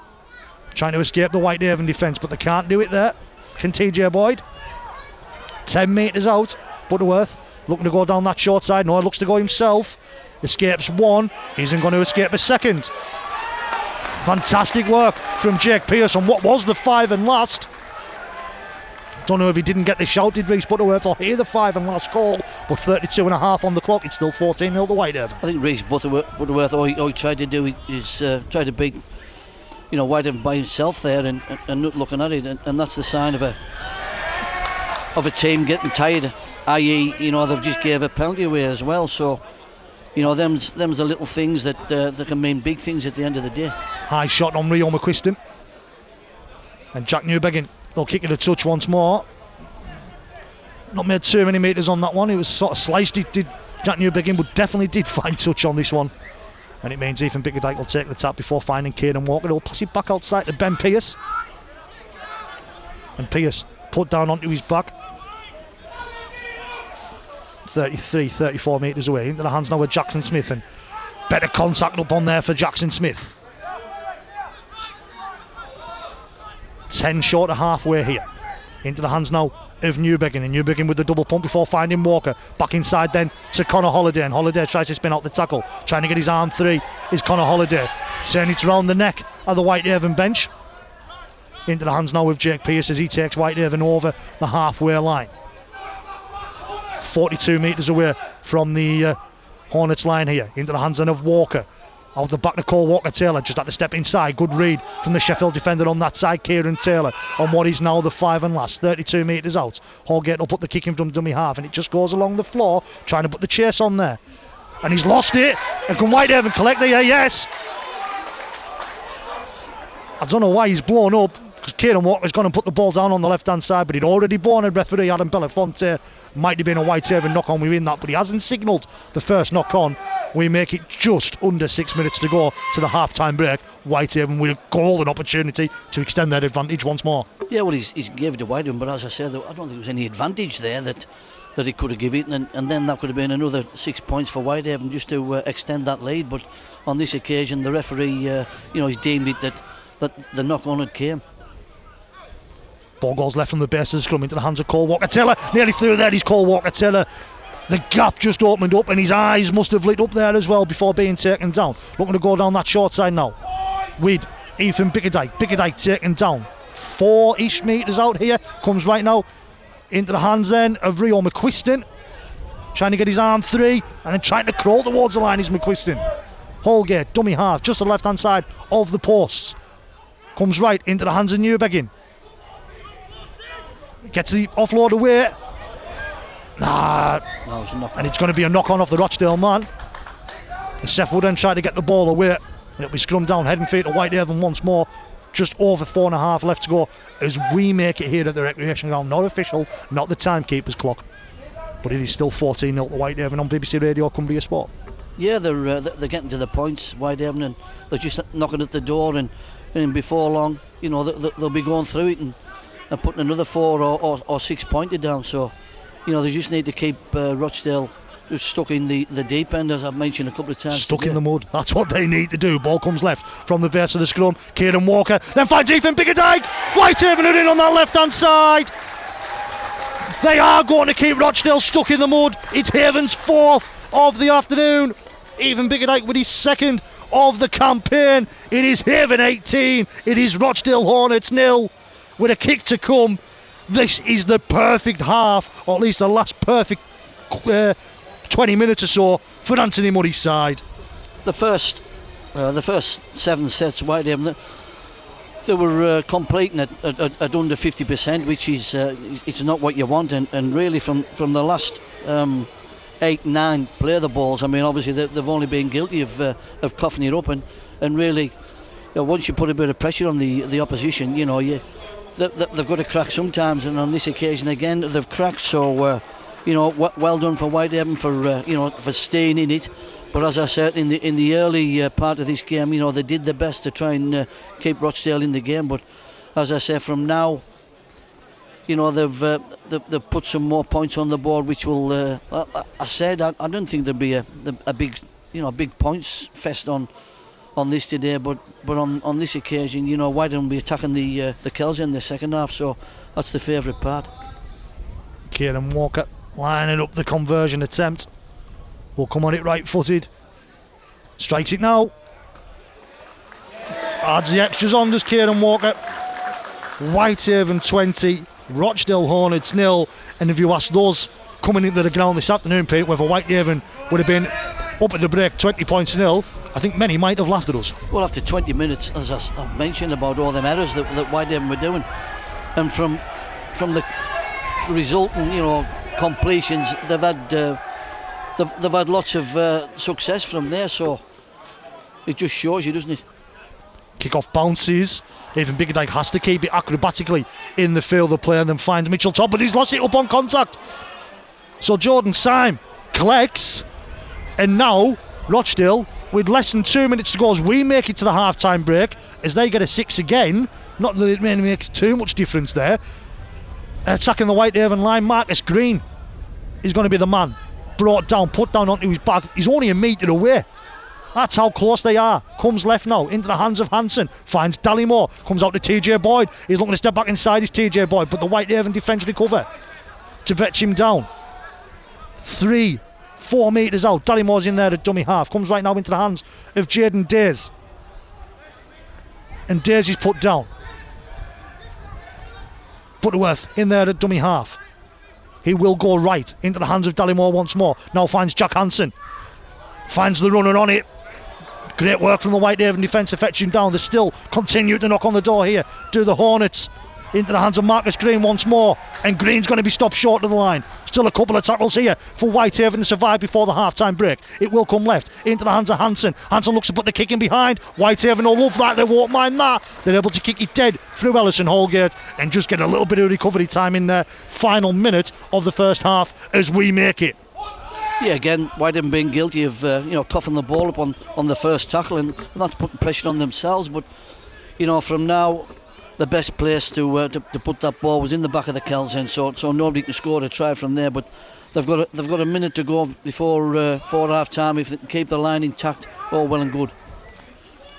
trying to escape the Whitehaven defence, but they can't do it there. Can TJ Boyd? 10 metres out. Butterworth looking to go down that short side. No, looks to go himself. Escapes one. Isn't going to escape a second. Fantastic work from Jake Pearce on what was the 5 and last. Don't know if he didn't get the shout, did Rhys Butterworth, or hear the 5 and last call, but 32 and a half on the clock. It's still 14-0 to Whitehaven. I think Rhys Butterworth, all he tried to do is try to beat, Whitehaven by himself there, and not looking at it, and that's the sign of a team getting tired, i.e., they've just gave a penalty away as well. So, them's the little things that can mean big things at the end of the day. High shot on Rio McQuiston, and Jack Newbegin. They'll kick it a touch once more. Not made too many metres on that one. It was sort of sliced. It did. Jack Newbegin, but definitely did find touch on this one. And it means Ethan Bickerdike will take the tap before finding Kieran Walker. He'll pass it back outside to Ben Pearce. And Pearce put down onto his back. 33, 34 metres away. Into the hands now with Jackson Smith. And better contact up on there for Jackson Smith. 10 short of halfway here. Into the hands now of Newbegin, and Newbegin with the double pump before finding Walker. Back inside then to Connor Holliday, and Holliday tries to spin out the tackle, trying to get his arm free is Connor Holliday. Saying it's round the neck of the Whitehaven bench. Into the hands now of Jake Pearce as he takes Whitehaven over the halfway line. 42 metres away from the Hornets line here. Into the hands then of Walker. Out the back to Cole Walker-Taylor, just had to step inside. Good read from the Sheffield defender on that side, Kieran Taylor, on what is now the 5 and last. 32 metres out. Holgate will put the kick in from dummy half, and it just goes along the floor, trying to put the chase on there. And he's lost it. And can Whitehaven collect the yes? I don't know why he's blown up, because Kieran Walker's gone and put the ball down on the left-hand side, but he'd already blown a referee, Adam Belafonte. Might have been a Whitehaven knock-on within that, but he hasn't signalled the first knock-on. We make it just under 6 minutes to go to the half-time break. Whitehaven with a golden opportunity to extend their advantage once more. Yeah, well, he's gave it to Whitehaven, but as I said, I don't think there was any advantage there that he could have given it, and then that could have been another 6 points for Whitehaven just to extend that lead. But on this occasion, the referee, he's deemed it that the knock-on had came. Ball goes left from the base of the scrum into the hands of Cole Walker-Taylor. Nearly through there, he's Cole Walker-Taylor. The gap just opened up, and his eyes must have lit up there as well before being taken down. Looking to go down that short side now with Ethan Bickerdike. Bickerdike taken down 4-ish metres out here. Comes right now into the hands then of Rio McQuiston. Trying to get his arm free, and then trying to crawl towards the line is McQuiston. Holgate, dummy half, just the left hand side of the posts. Comes right into the hands of Newbegin. Gets the offload away. And it's going to be a knock-on off the Rochdale man. And Seth will then try to get the ball away, and it'll be scrummed down, heading feet to Whitehaven once more. Just over 4.5 left to go as we make it here at the recreation ground. Not official, not the timekeeper's clock, but it is still 14-0 to Whitehaven on BBC Radio Cumbria Sport. Yeah, they're getting to the points, Whitehaven, and they're just knocking at the door, and before long, they'll be going through it and putting another 4 or 6 pointer down. So, they just need to keep Rochdale just stuck in the deep end, as I've mentioned a couple of times. Stuck in the mud. That's what they need to do. Ball comes left from the base of the scrum. Kieran Walker then finds Ethan Bickerdike. Whitehaven are in on that left-hand side. They are going to keep Rochdale stuck in the mud. It's Haven's 4th of the afternoon. Ethan Bickerdike with his 2nd of the campaign. It is Haven 18. It is Rochdale Hornets 0. With a kick to come. This is the perfect half, or at least the last perfect 20 minutes or so for Anthony Murray's side. The first 7 sets, Whitehaven, they were completing at under 50%, which is it's not what you want, and really from the last 8-9 play the balls. I mean, obviously they've only been guilty of coughing it up, and really, once you put a bit of pressure on the opposition, they've got to crack sometimes, and on this occasion again they've cracked. So well done for Whitehaven for staying in it. But as I said in the early part of this game, they did their best to try and keep Rochdale in the game. But as I say, from now, they've put some more points on the board, which will. I don't think there'll be a big points fest on on this today, but on this occasion, you know, Whitehaven will be attacking the Kells in the second half, so that's the favourite part. Kieran Walker lining up the conversion attempt. Will come on it right-footed. Strikes it now. Adds the extras on, does Kieran Walker. Whitehaven 20, Rochdale Hornets 0. And if you ask those coming into the ground this afternoon, Pete, whether Whitehaven would have been up at the break 20 points 0, I think many might have laughed at us. Well, after 20 minutes, as I've mentioned about all them errors that Whitehaven were doing, and from the resulting, you know, completions, they've had lots of success from there, so it just shows you, doesn't it? Kick-off bounces. Even Biggerdike has to keep it acrobatically in the field of play and then finds Mitchell Todd, but he's lost it up on contact. So Jordan Syme collects, and now Rochdale, with less than 2 minutes to go as we make it to the half-time break, as they get a 6 again, not that it really makes too much difference there. Attacking the Whitehaven line, Marcus Green is going to be the man. Brought down, put down onto his back. He's only a metre away. That's how close they are. Comes left now, into the hands of Hansen. Finds Dallymore, comes out to TJ Boyd. He's looking to step back inside his TJ Boyd, but the Whitehaven defence recover to fetch him down. 3-4 metres out. Dallymore's in there at dummy half. Comes right now into the hands of Jaden Days. And Days is put down. Butterworth in there at dummy half. He will go right into the hands of Dallymore once more. Now finds Jack Hansen. Finds the runner on it. Great work from the Whitehaven defence to fetch him down. They still continue to knock on the door here. Do the Hornets. Into the hands of Marcus Green once more. And Green's going to be stopped short of the line. Still a couple of tackles here for Whitehaven to survive before the half-time break. It will come left. Into the hands of Hansen. Hansen looks to put the kick in behind. Whitehaven will love that. They won't mind that. They're able to kick it dead through Ellison Holgate and just get a little bit of recovery time in their final minute of the first half as we make it. Yeah, again, Whitehaven being guilty of coughing the ball up on the first tackle, and that's putting pressure on themselves. But you know, from now, the best place to put that ball was in the back of the Kells end, so nobody can score a try from there. But they've got a minute to go before half time. If they can keep the line intact, all well and good.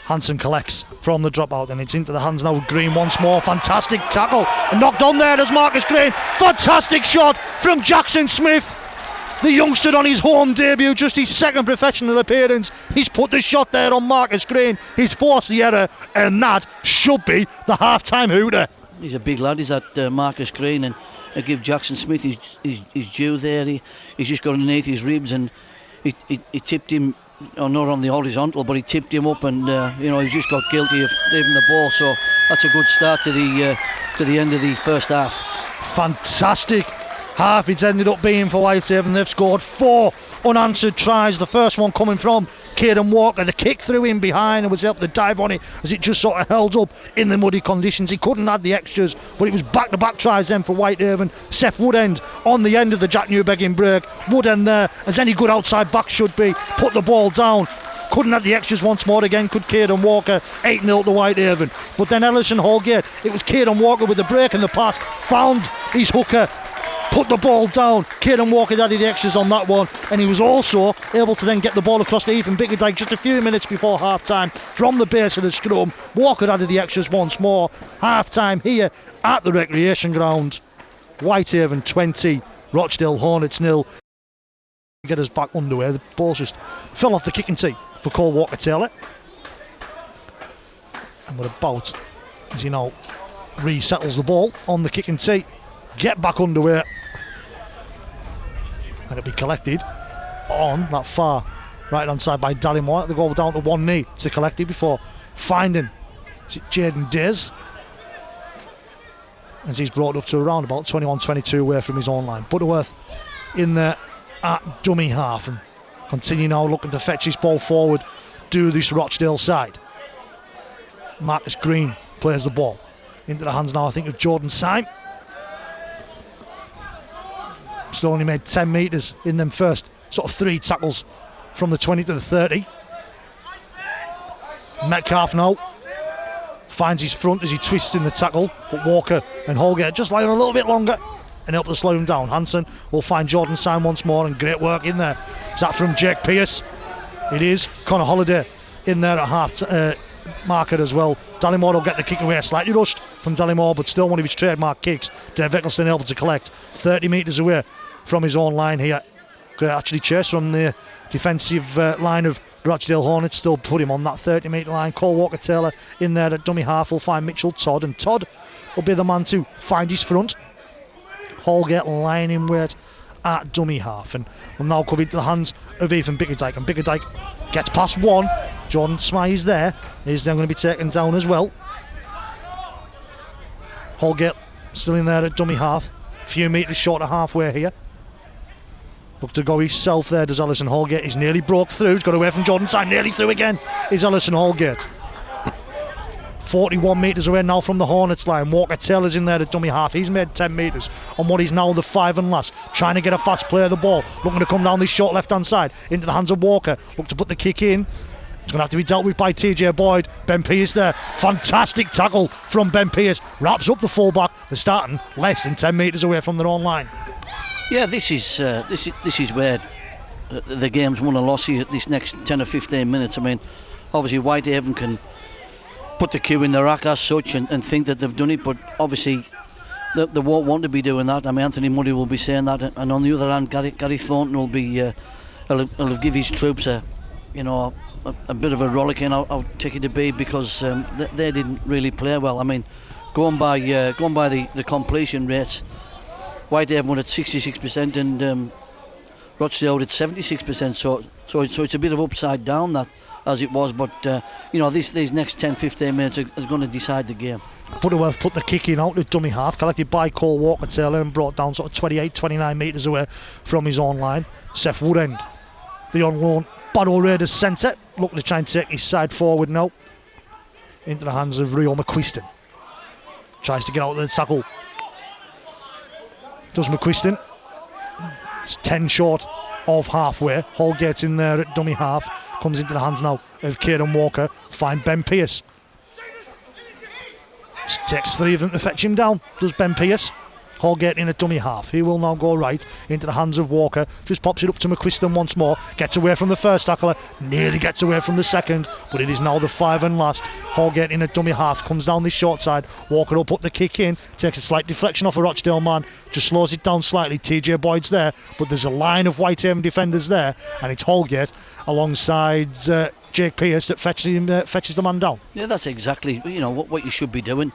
Hansen collects from the dropout, and it's into the hands now of Green once more. Fantastic tackle, and knocked on there as Marcus Green. Fantastic shot from Jackson Smith. The youngster on his home debut, just his second professional appearance. He's put the shot there on Marcus Green. He's forced the error, and that should be the half-time hooter. He's a big lad, is that Marcus Green, and I give Jackson Smith his due there. He's just got underneath his ribs, and he tipped him, not on the horizontal, but he tipped him up, and he just got guilty of leaving the ball. So that's a good start to the end of the first half. Fantastic half it's ended up being for Whitehaven. They've scored 4 unanswered tries. The first one coming from Kieran Walker. The kick threw in behind and was able to dive on it as it just sort of held up in the muddy conditions. He couldn't add the extras, but it was back-to-back tries then for Whitehaven. Seth Woodend on the end of the Jack Newbegin break. Woodend there, as any good outside back should be, put the ball down. Couldn't have the extras once more again, could Kieran Walker. 8-0 to Whitehaven. But then Ellison Holgate, it was Kieran Walker with the break and the pass, found his hooker, put the ball down. Kieran Walker added the extras on that one, and he was also able to then get the ball across to Ethan Biggerdike just a few minutes before half time from the base of the scrum. Walker added the extras once more. Half time here at the recreation ground. Whitehaven 20, Rochdale Hornets 0. Get us back underway. The ball just fell off the kicking tee for Cole Walker Taylor, and we're about, as you know, resettles the ball on the kicking tee. Get back underway, and it'll be collected on that far right hand side by Dallymore. They go down to one knee to collect it before finding Jaden Days, as he's brought up to around about 21-22 away from his own line. Butterworth in there at dummy half, and continue now looking to fetch his ball forward to this Rochdale side. Marcus Green plays the ball into the hands now, I think, of Jordan Syme. Still only made 10 metres in them first sort of 3 tackles from the 20 to the 30. Metcalf now finds his front as he twists in the tackle, but Walker and Holgate just lying a little bit longer and help to slow him down. Hansen will find Jordan Syme once more, and great work in there. Is that from Jake Pearce? It is Connor Holliday in there at half marker as well. Dallimore will get the kick away, slightly rushed from Dallimore, but still one of his trademark kicks. Dave Eccleston able to collect 30 metres away from his own line here. Great actually chase from the defensive line of Rochdale Hornets, still put him on that 30 metre line. Cole Walker-Taylor in there at dummy half will find Mitchell Todd, and Todd will be the man to find his front. Holgate lying in wait at dummy half, and will now come into the hands of Ethan Bickerdike, and Bickerdike gets past one. Jordan Smythe is there. He's then going to be taken down as well. Holgate still in there at dummy half, a few metres short of halfway here. Look to go himself there, does Ellison Holgate. He's nearly broke through, he's got away from Jordan Smythe, nearly through again is Ellison Holgate. 41 metres away now from the Hornets line. Walker Taylor's in there at dummy half. He's made 10 metres on what is now the 5 and last. Trying to get a fast play of the ball. Looking to come down this short left hand side into the hands of Walker. Look to put the kick in. It's going to have to be dealt with by TJ Boyd. Ben Pearce there. Fantastic tackle from Ben Pearce. Wraps up the fullback. They're starting less than 10 metres away from their own line. Yeah, this is where the game's won or lost here. This next 10 or 15 minutes. I mean, obviously Whitehaven can put the cue in the rack as such and think that they've done it, but obviously they won't want to be doing that. I mean, Anthony Muddy will be saying that, and on the other hand, Gary Thornton will be will give his troops a bit of a rollicking. I'll take it to be, because they didn't really play well. I mean, going by the completion rates, Whitehaven won at 66% and Rochdale at 76%. So it's a bit of upside down that as it was, but these next 10-15 minutes is going to decide the game. Butterworth put the kick in out to dummy half, collected by Cole Walker-Taylor and brought down sort of 28-29 metres away from his own line. Seth Woodend, the on loan Battle Raiders centre, looking to try and take his side forward now into the hands of Rio McQuiston. Tries to get out of the tackle. Does McQuiston. It's 10 short of halfway. Holgate's in there at dummy half. Comes into the hands now of Kieran Walker. Find Ben Pearce. Takes 3 of them to fetch him down. Does Ben Pearce. Holgate in a dummy half. He will now go right into the hands of Walker. Just pops it up to McQuiston once more. Gets away from the first tackler. Nearly gets away from the second. But it is now the 5 and last. Holgate in a dummy half. Comes down this short side. Walker will put the kick in. Takes a slight deflection off a Rochdale man. Just slows it down slightly. TJ Boyd's there. But there's a line of Whitehaven defenders there. And it's Holgate alongside Jake Pearce that fetches the man down. Yeah, that's exactly what you should be doing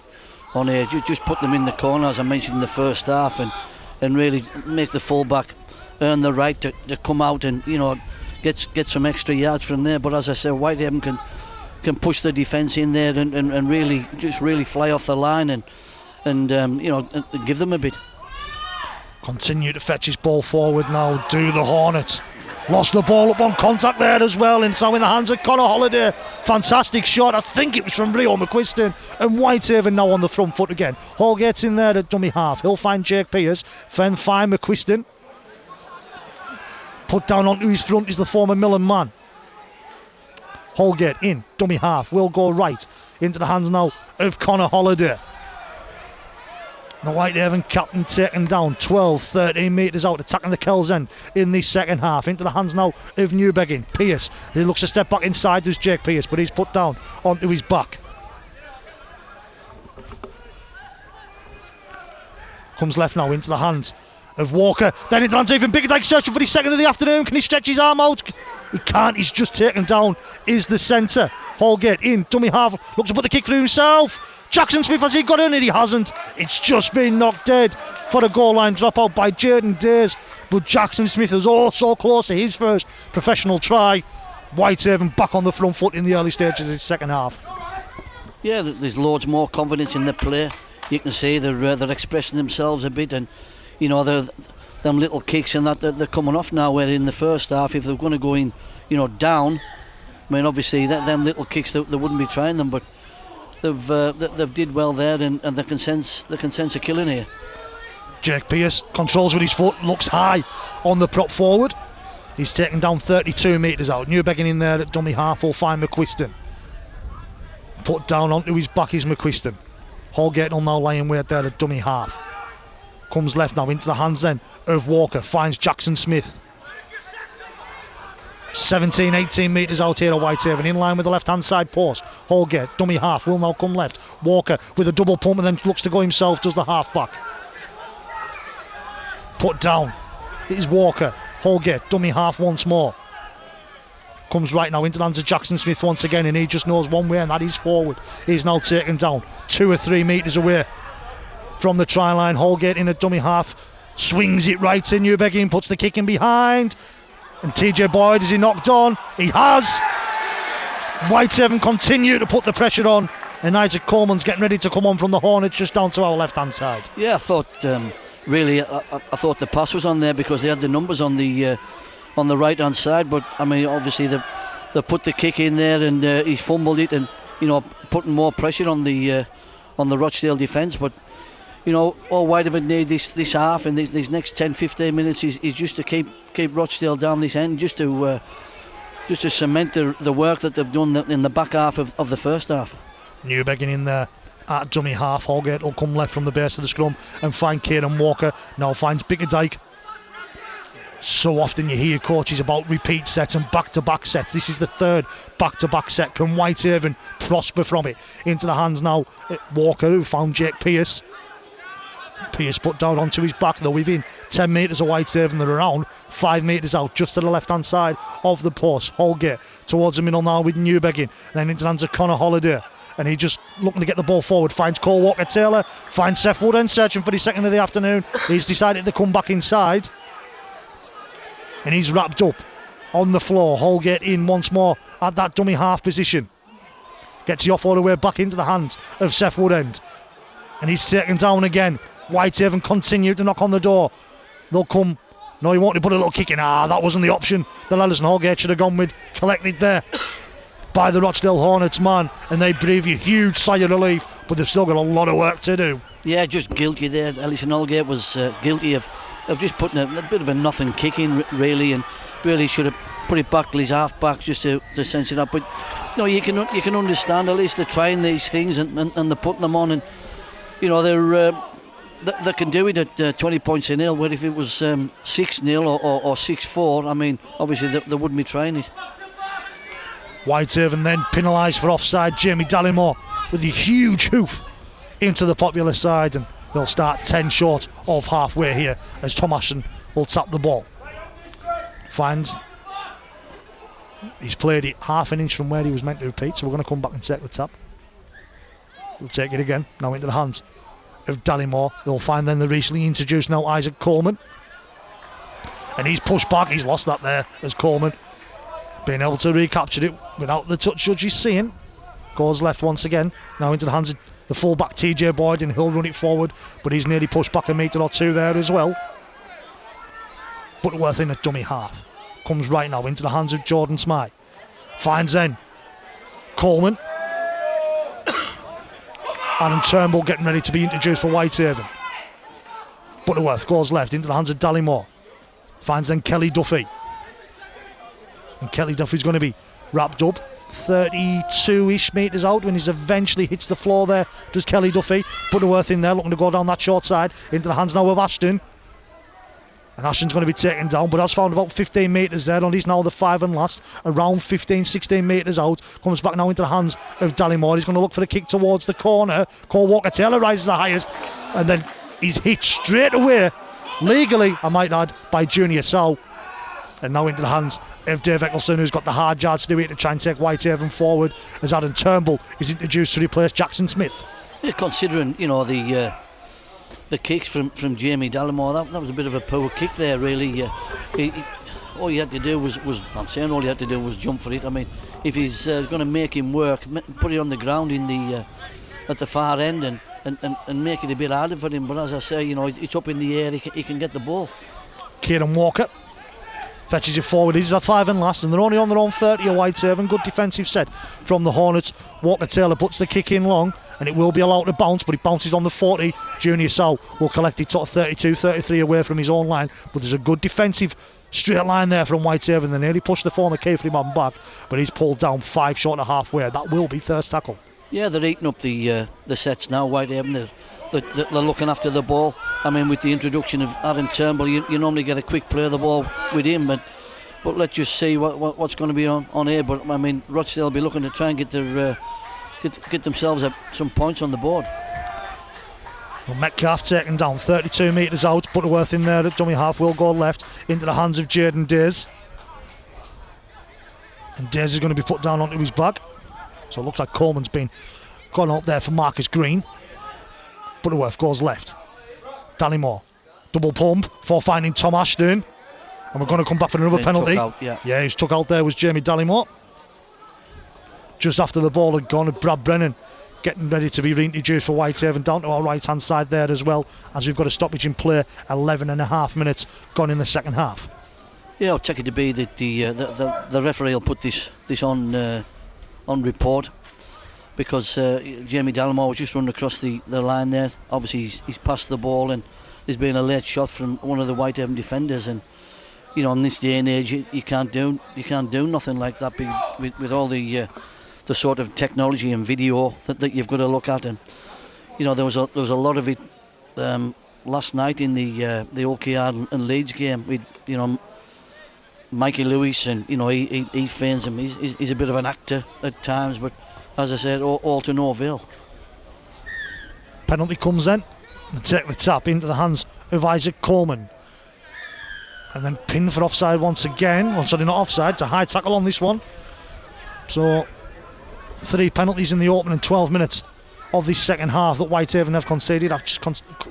on here. Just put them in the corner, as I mentioned in the first half, and really make the fullback earn the right to come out and get some extra yards from there. But as I said, Whitehaven can push the defence in there and really fly off the line and give them a bit. Continue to fetch his ball forward now. Do the Hornets. Lost the ball up on contact there as well, and so in the hands of Connor Holliday. Fantastic shot, I think it was from Rio McQuiston, and Whitehaven now on the front foot again. Holgate's in there at dummy half. He'll find Jake Pearce, then find McQuiston. Put down onto his front is the former Millen man. Holgate in, dummy half, will go right into the hands now of Connor Holliday. The Whitehaven captain taken down 12-13 metres out, attacking the Kells end in the second half. Into the hands now of Newbeggin. Pearce, he looks to step back inside, does Jake Pearce, but he's put down onto his back. Comes left now into the hands of Walker. Then into the hands of even Bickerdike, searching for his second of the afternoon. Can he stretch his arm out? He can't, he's just taken down, is the centre. Holgate in, dummy half, looks to put the kick through himself. Jackson Smith, has he got in it? He hasn't. It's just been knocked dead for a goal line dropout by Jaden Days. But Jackson Smith is so close to his first professional try. Whitehaven back on the front foot in the early stages of the second half. Yeah, there's loads more confidence in the play. You can see they're expressing themselves a bit, and them little kicks and that they're coming off now. Where in the first half, if they're going to go in, down, I mean obviously them little kicks they wouldn't be trying them, but they've did well there, and they can sense a killing here. Jake Pearce controls with his foot, looks high on the prop forward. He's taken down 32 metres out. Newbeggin in there at dummy half will find McQuiston. Put down onto his back is McQuiston. Holgate will now lie in wait there at dummy half. Comes left now into the hands then of Walker. Finds Jackson Smith. 17, 18 metres out here of Whitehaven, in line with the left-hand side post. Holgate, dummy half, will now come left. Walker with a double pump and then looks to go himself, does the half-back. Put down. It is Walker. Holgate, dummy half once more. Comes right now into the hands of Jackson Smith once again, and he just knows one way, and that is forward. He's now taken down 2 or 3 metres away from the try line. Holgate in a dummy half, swings it right in. Newbegin puts the kick in behind, and TJ Boyd, is he knocked on? He has. Whitehaven continue to put the pressure on, and Isaac Coleman's getting ready to come on from the Hornets just down to our left hand side. Yeah, I thought really I thought the pass was on there because they had the numbers on the right hand side, but I mean obviously they put the kick in there, and he's fumbled it, and putting more pressure on the Rochdale defence. But all Whitehaven need this half and these next 10-15 minutes is just to keep Rochdale down this end, just to cement the work that they've done in the back half of the first half. Newbegin in there at dummy half. Holgate will come left from the base of the scrum and find Kieran Walker. Now finds Bickerdike. So often you hear coaches about repeat sets and back-to-back sets. This is the third back-to-back set. Can Whitehaven prosper from it? Into the hands now at Walker, who found Jake Pearce. Pearce put down onto his back, though within 10 metres of Whitehaven. They're around 5 metres out, just to the left-hand side of the post. Holgate towards the middle now with Newbegin. Then into the hands of Connor Holliday. And he just looking to get the ball forward. Finds Cole Walker-Taylor. Finds Seth Woodend searching for his second of the afternoon. He's decided to come back inside. And he's wrapped up on the floor. Holgate in once more at that dummy half position. Gets the off all the way back into the hands of Seth Woodend. And he's taken down again. Whitehaven continue to knock on the door. They'll come. No, he wanted to put a little kick in. That wasn't the option that Alison Holgate should have gone with. Collected there by the Rochdale Hornets man. And they breathe a huge sigh of relief. But they've still got a lot of work to do. Yeah, just guilty there. Alison Holgate was guilty of just putting a bit of a nothing kick in, really, and really should have put it back to his half back just to sense it up. But you can understand, at least they're trying these things and they're putting them on, and they can do it at 20 points a nil. Where if it was 6-0 or 6-4, I mean obviously they wouldn't be trying it. Whitehaven then penalised for offside. Jamie Dallimore with a huge hoof into the popular side, and they'll start 10 short of halfway here as Tom Ashton will tap the ball. He's played it half an inch from where he was meant to repeat, so we're going to come back and take the tap. We'll take it again, now into the hands of Dallimore. They'll find then the recently introduced now Isaac Coleman. And he's pushed back, he's lost that there as Coleman. Being able to recapture it without the touch judge he's seeing. Goes left once again, now into the hands of the full-back TJ Boyd, and he'll run it forward, but he's nearly pushed back a metre or two there as well. Butterworth in a dummy half. Comes right now into the hands of Jordan Smythe. Finds then Coleman. Aaron Turnbull getting ready to be introduced for Whitehaven. Butterworth goes left into the hands of Dallimore. Finds then Kelly Duffy. And Kelly Duffy's going to be wrapped up 32-ish metres out when he eventually hits the floor there. Does Kelly Duffy. Butterworth in there looking to go down that short side. Into the hands now of Ashton. And Ashton's going to be taken down, but has found about 15 metres there, and he's now the 5 and last, around 15-16 metres out. Comes back now into the hands of Dallimore. He's going to look for the kick towards the corner. Cole Walker-Taylor rises the highest, and then he's hit straight away, legally I might add, by Junior Sow. And now into the hands of Dave Eccleston, who's got the hard yards to do it to try and take Whitehaven forward, as Adam Turnbull is introduced to replace Jackson Smith. Yeah, considering the kicks from Jamie Dallimore, that was a bit of a poor kick there, really. All you had to do was jump for it. I mean, if he's going to make him work, put it on the ground at the far end and make it a bit harder for him. But as I say, it's up in the air. He can get the ball. Kieran Walker fetches it forward. He's at 5 and last, and they're only on their own 30 of Whitehaven. Good defensive set from the Hornets. Walker-Taylor puts the kick in long, and it will be allowed to bounce, but it bounces on the 40. Junior Sow will collect it to 32-33 away from his own line, but there's a good defensive straight line there from Whitehaven. They nearly pushed the former Keighley man back, but he's pulled down 5 short of halfway. That will be first tackle. Yeah, they're eating up the sets now, Whitehaven. They're looking after the ball. I mean, with the introduction of Aaron Turnbull, you normally get a quick play of the ball with him, but But let's just see what's going to be on here. But I mean, Rochdale will be looking to try and get their get themselves some points on the board. Well, Metcalf taken down 32 metres out. Butterworth in there at dummy half. Will go left into the hands of Jaden Days. And Days is going to be put down onto his back. So it looks like Coleman's been gone out there for Marcus Green. Butterworth goes left. Dallymore. Double pump for finding Tom Ashton. And we're going to come back for another penalty. Yeah, who's took out there was Jamie Dallymore. Just after the ball had gone, Brad Brennan getting ready to be reintroduced for Whitehaven down to our right hand side there as well, as we've got a stoppage in play. 11.5 minutes gone in the second half. Yeah, I'll take it to be that the referee will put this on report, because Jamie Dallymore was just running across the line there. Obviously he's passed the ball, and there's been a late shot from one of the Whitehaven defenders, and you know, in this day and age you can't do nothing like that with all the sort of technology and video that you've got to look at. And you know, there was a lot of it last night in the OKR and Leeds game with, you know, Mikey Lewis, and you know, he feigns him. He's a bit of an actor at times, but as I said, all to no avail. Penalty comes in and take the tap into the hands of Isaac Coleman, and then pinned for offside once again. Well, sorry, not offside, it's a high tackle on this one. So 3 penalties in the opening 12 minutes of this second half that Whitehaven have conceded. I've just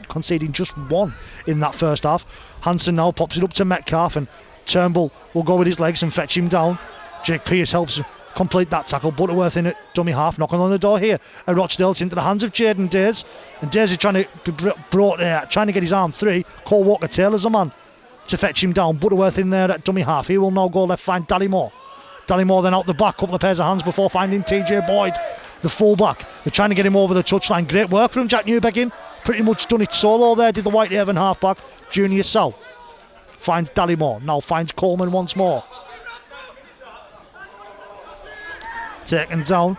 conceding just 1 in that first half. Hansen now pops it up to Metcalf, and Turnbull will go with his legs and fetch him down. Jake Pearce helps complete that tackle. Butterworth in at dummy half, knocking on the door here at Rochdale. It's into the hands of Jaden Days, and Days is trying to get his arm free. Cole Walker-Taylor's the man to fetch him down. Butterworth in there at dummy half. He will now go left, find Dallymore. Dallymore then out the back, couple of pairs of hands before finding TJ Boyd, the full-back. They're trying to get him over the touchline. Great work from Jack Newbegin. Pretty much done it solo there, did the Whitehaven half-back, Junior South. Finds Dallymore, now finds Coleman once more. Taken down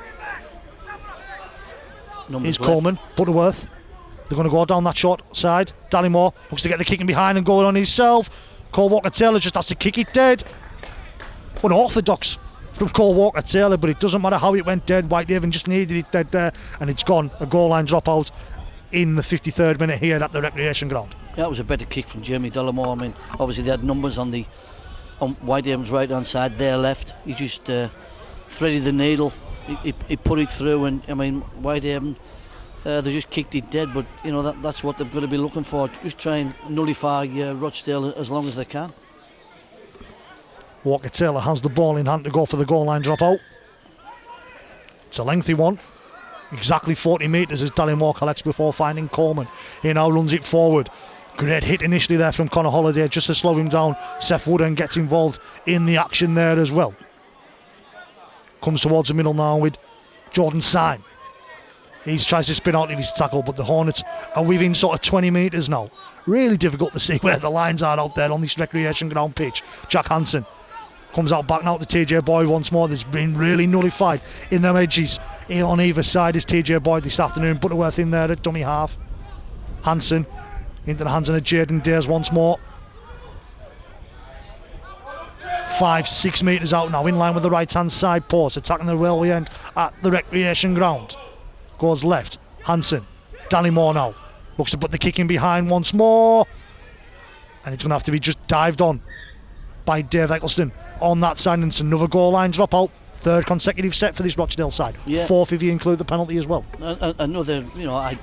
is Coleman. Butterworth. They're going to go down that short side. Dallymore looks to get the kicking behind and going on himself. Cole Walker-Taylor just has to kick it dead. Unorthodox from Cole Walker-Taylor, but it doesn't matter how it went dead. Whitehaven just needed it dead there, and it's gone. A goal line dropout in the 53rd minute here at the recreation ground. Yeah, it was a better kick from Jamie Dallymore. I mean, obviously they had numbers on Whitehaven's right hand side, their left. He just threaded the needle. He put it through, and I mean, Whitehaven, they just kicked it dead. But you know, that's what they've got to be looking for. Just try and nullify Rochdale as long as they can. Walker-Taylor has the ball in hand to go for the goal line dropout. It's a lengthy one. Exactly 40 metres as Dallymore collects before finding Coleman. He now runs it forward. Great hit initially there from Connor Holliday just to slow him down. Seth Wooden gets involved in the action there as well. Comes towards the middle now with Jordan Syme. He tries to spin out of his tackle, but the Hornets are within sort of 20 metres now. Really difficult to see where the lines are out there on this recreation ground pitch. Jack Hansen comes out back now to TJ Boyd once more. There's been really nullified in them edges on either side is TJ Boyd this afternoon. Butterworth in there at dummy half. Hansen into the hands of Jaden Days once more. 5-6 metres out now, in line with the right hand side post, attacking the railway end at the recreation ground. Goes left. Hansen. Dallymore now looks to put the kick in behind once more, and it's going to have to be just dived on by Dave Eccleston on that side, and it's another goal line dropout. 3rd consecutive set for this Rochdale side. Yeah. 4th if you include the penalty as well. Another, you know,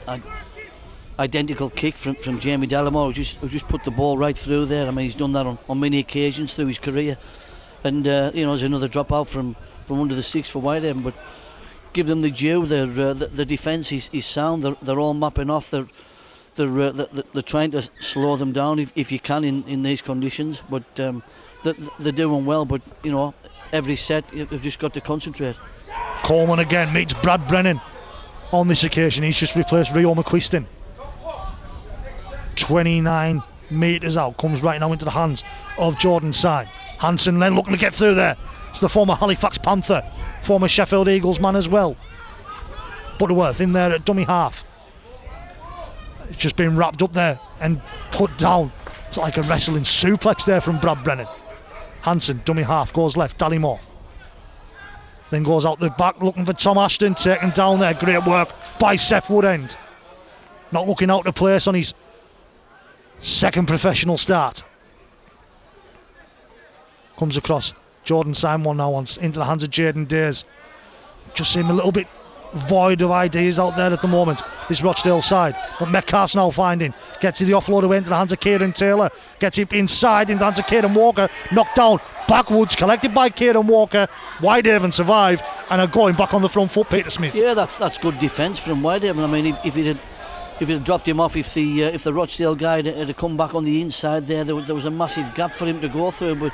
identical kick from Jamie Dallymore, who just put the ball right through there. I mean, he's done that on many occasions through his career, and you know, there's another dropout from under the sticks for Whitehaven. But give them the due. The defence is sound. They're all mapping off. They're trying to slow them down if you can in these conditions. But they're doing well. But you know, every set you've just got to concentrate. Coleman again meets Brad Brennan on this occasion. He's just replaced Rio McQuiston. 29 metres out, comes right now into the hands of Jordan Syme. Hansen then looking to get through there. It's the former Halifax Panther, former Sheffield Eagles man as well. Butterworth in there at dummy half. It's just been wrapped up there and put down. It's like a wrestling suplex there from Brad Brennan. Hansen, dummy half, goes left. Dallimore. Then goes out the back looking for Tom Ashton, taken down there. Great work by Seth Woodend. Not looking out of place on his second professional start. Comes across. Jordan Simon now wants into the hands of Jaden Days. Just seem a little bit void of ideas out there at the moment, this Rochdale side. But Metcalf's now finding. Gets the offload away into the hands of Kieran Taylor. Gets it inside into the hands of Kieran Walker. Knocked down backwards, collected by Kieran Walker. Whitehaven survived and are going back on the front foot, Peter Smith. Yeah, that's good defence from Whitehaven. I mean, if he'd dropped him off, if the Rochdale guy had come back on the inside there was a massive gap for him to go through. But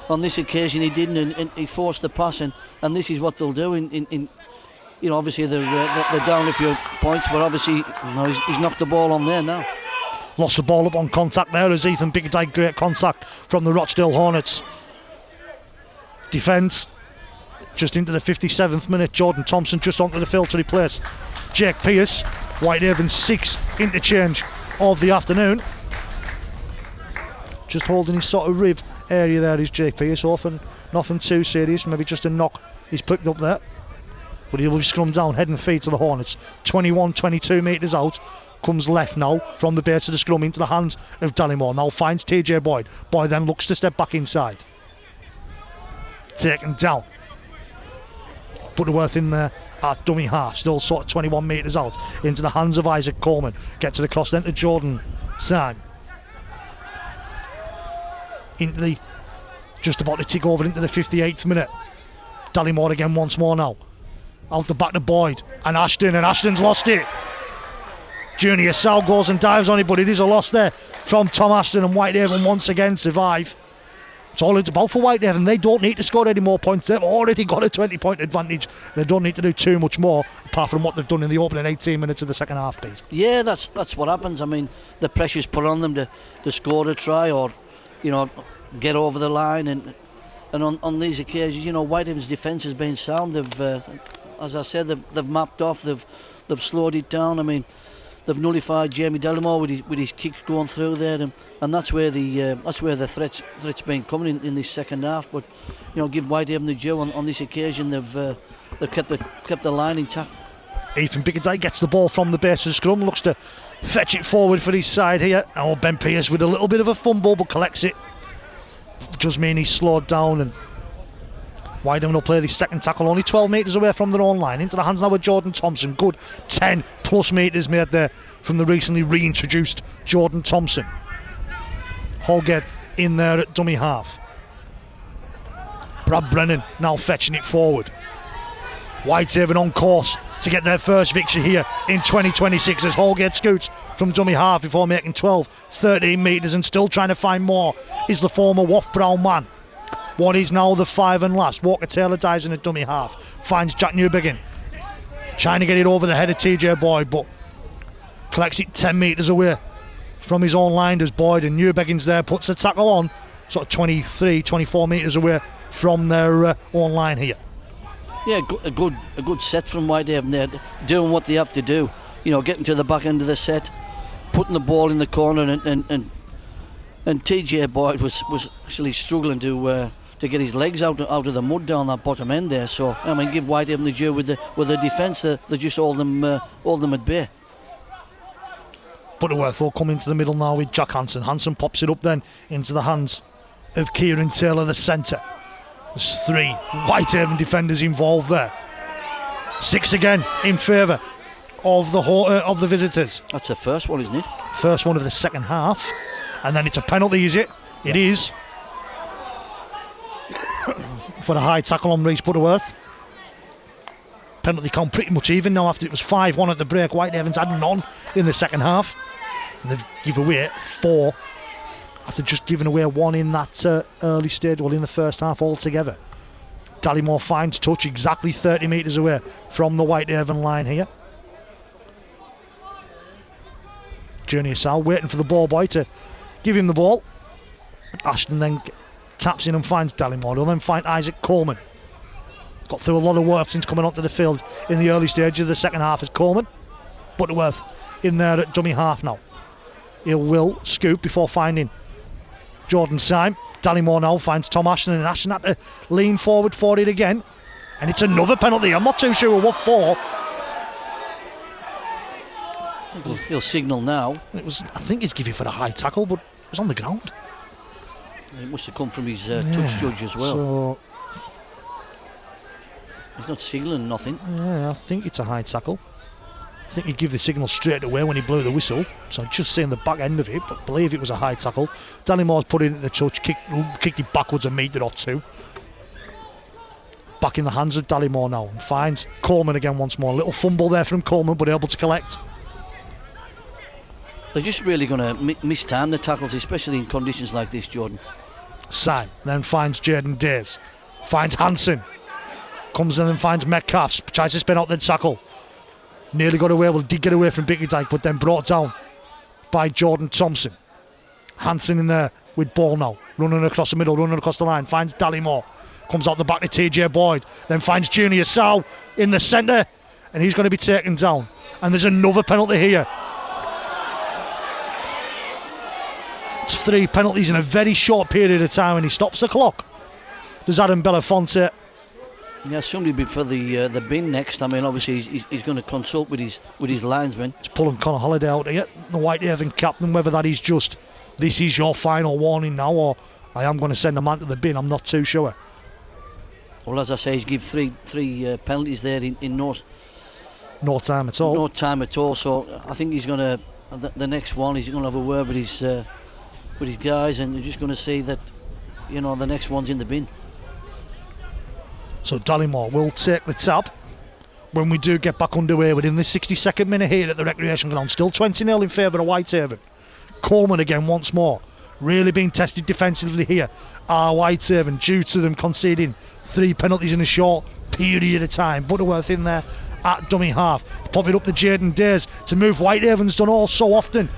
on this occasion he didn't, and he forced the pass, and this is what they'll do in obviously they're down a few points, but obviously he's knocked the ball on there now. Lost the ball up on contact there as Ethan Bickerdike, great contact from the Rochdale Hornets. Defence just into the 57th minute. Jordan Thompson just onto the field to replace Jake Pearce. Whitehaven's 6th interchange of the afternoon. Just holding his sort of rib area there is Jake Pearce. Often nothing too serious, maybe just a knock he's picked up there. But he will be scrummed down, head and feet to the Hornets. 22 metres out. Comes left now from the base of the scrum into the hands of Dallimore. Now finds TJ Boyd. Boyd then looks to step back inside. Taken down. Butterworth in there at dummy half. Still sort of 21 metres out. Into the hands of Isaac Coleman. Gets it across then to Jordan Syme. Into the... Just about to tick over into the 58th minute. Dallimore again once more now. Out the back to Boyd and Ashton's lost it. Junior Sal goes and dives on it, but it is a loss there from Tom Ashton, and Whitehaven once again survive. It's all it's about for Whitehaven. They don't need to score any more points. They've already got a 20-point advantage. They don't need to do too much more apart from what they've done in the opening 18 minutes of the second half, please. Yeah, that's what happens. I mean, the pressure's put on them to score a try or get over the line, and on these occasions, Whitehaven's defence has been sound. They've as I said, they've mapped off, they've slowed it down. I mean, they've nullified Jamie Dallimore with his kicks going through there, and that's where the threats been coming in this second half. But give Whitehaven the due on this occasion. They've kept the line intact. Ethan Bickerdike gets the ball from the base of the scrum, looks to fetch it forward for his side here. Oh, Ben Pearce with a little bit of a fumble, but collects it. Does mean he's slowed down, and Whitehaven will play the second tackle only 12 metres away from their own line. Into the hands now of Jordan Thompson. Good 10 plus metres made there from the recently reintroduced Jordan Thompson. Holgate in there at dummy half. Brad Brennan now fetching it forward. Whitehaven on course to get their first victory here in 2026 as Holgate scoots from dummy half before making 12-13 metres, and still trying to find more is the former Waff Brown man. What is now the 5 and last. Walker Taylor dives in at dummy half. Finds Jack Newbegin. Trying to get it over the head of TJ Boyd, but collects it 10 metres away from his own line as Boyd, and Newbegin's there, puts the tackle on, sort of 23, 24 metres away from their own line here. Yeah, a good set from Whitehaven there, doing what they have to do. Getting to the back end of the set, putting the ball in the corner, and TJ Boyd was actually struggling to get his legs out of the mud down that bottom end there. So I mean, give Whitehaven the due with the defence. They just hold them at bay. Butterworth will come into the middle now with Jack Hansen. Hansen pops it up then into the hands of Kieran Taylor, the centre. There's 3 Whitehaven defenders involved there. 6 again in favour of the visitors. That's the first one, isn't it? First one of the second half. And then it's a penalty, is it? It is. For the high tackle on Reece Butterworth. Penalty count pretty much even now after it was 5-1 at the break. Whitehaven's had none in the second half. And they've given away 4 after just giving away 1 in that early stage, well, in the first half altogether. Dallimore finds touch exactly 30 metres away from the Whitehaven line here. Junior Sal waiting for the ball boy to give him the ball. Ashton then taps in and finds Dallimore. He'll then find Isaac Coleman. Got through a lot of work since coming onto the field in the early stages of the second half as Coleman. Butterworth in there at dummy half now. He will scoop before finding Jordan Syme. Dallimore now finds Tom Ashton, and Ashton had to lean forward for it again. And it's another penalty. I'm not too sure what for. He'll signal now. I think he's giving for the high tackle, but it was on the ground. It must have come from his touch judge as well. So he's not signalling nothing. Yeah, I think it's a high tackle. I think he'd give the signal straight away when he blew the whistle. So I'm just seeing the back end of it, but I believe it was a high tackle. Dallimore's put it in the touch, kicked it backwards a metre or two. Back in the hands of Dallimore now, and finds Coleman again once more. A little fumble there from Coleman, but able to collect. They're just really going to mistime the tackles, especially in conditions like this, Jordan. Sam then finds Jaden Days, finds Hansen, comes in and finds Metcalf, tries to spin out the tackle. Nearly got away, well, did get away from Bickerdike, but then brought down by Jordan Thompson. Hansen in there with ball now, running across the middle, running across the line, finds Dallimore, comes out the back to TJ Boyd, then finds Junior Sow in the centre, and he's going to be taken down. And there's another penalty here. It's 3 penalties in a very short period of time, and he stops the clock. Does Adam Belafonte? Yeah, somebody be for the bin next. I mean, obviously he's going to consult with his linesman. He's pulling Connor Holiday out here, the Whitehaven captain. Whether that is just this is your final warning now, or I am going to send a man to the bin, I'm not too sure. Well, as I say, he's give three penalties there in no time at all. No time at all. So I think he's going to the next one. He's going to have a word with his guys, and you're just going to see that, you know, the next one's in the bin. So Dallimore will take the tap when we do get back underway within the 62nd minute here at the Recreation Ground. Still 20-0 in favour of Whitehaven. Coleman again once more. Really being tested defensively here are Whitehaven, due to them conceding 3 penalties in a short period of time. Butterworth in there at dummy half. Pop it up to Jaden Days to move. Whitehaven's done all so often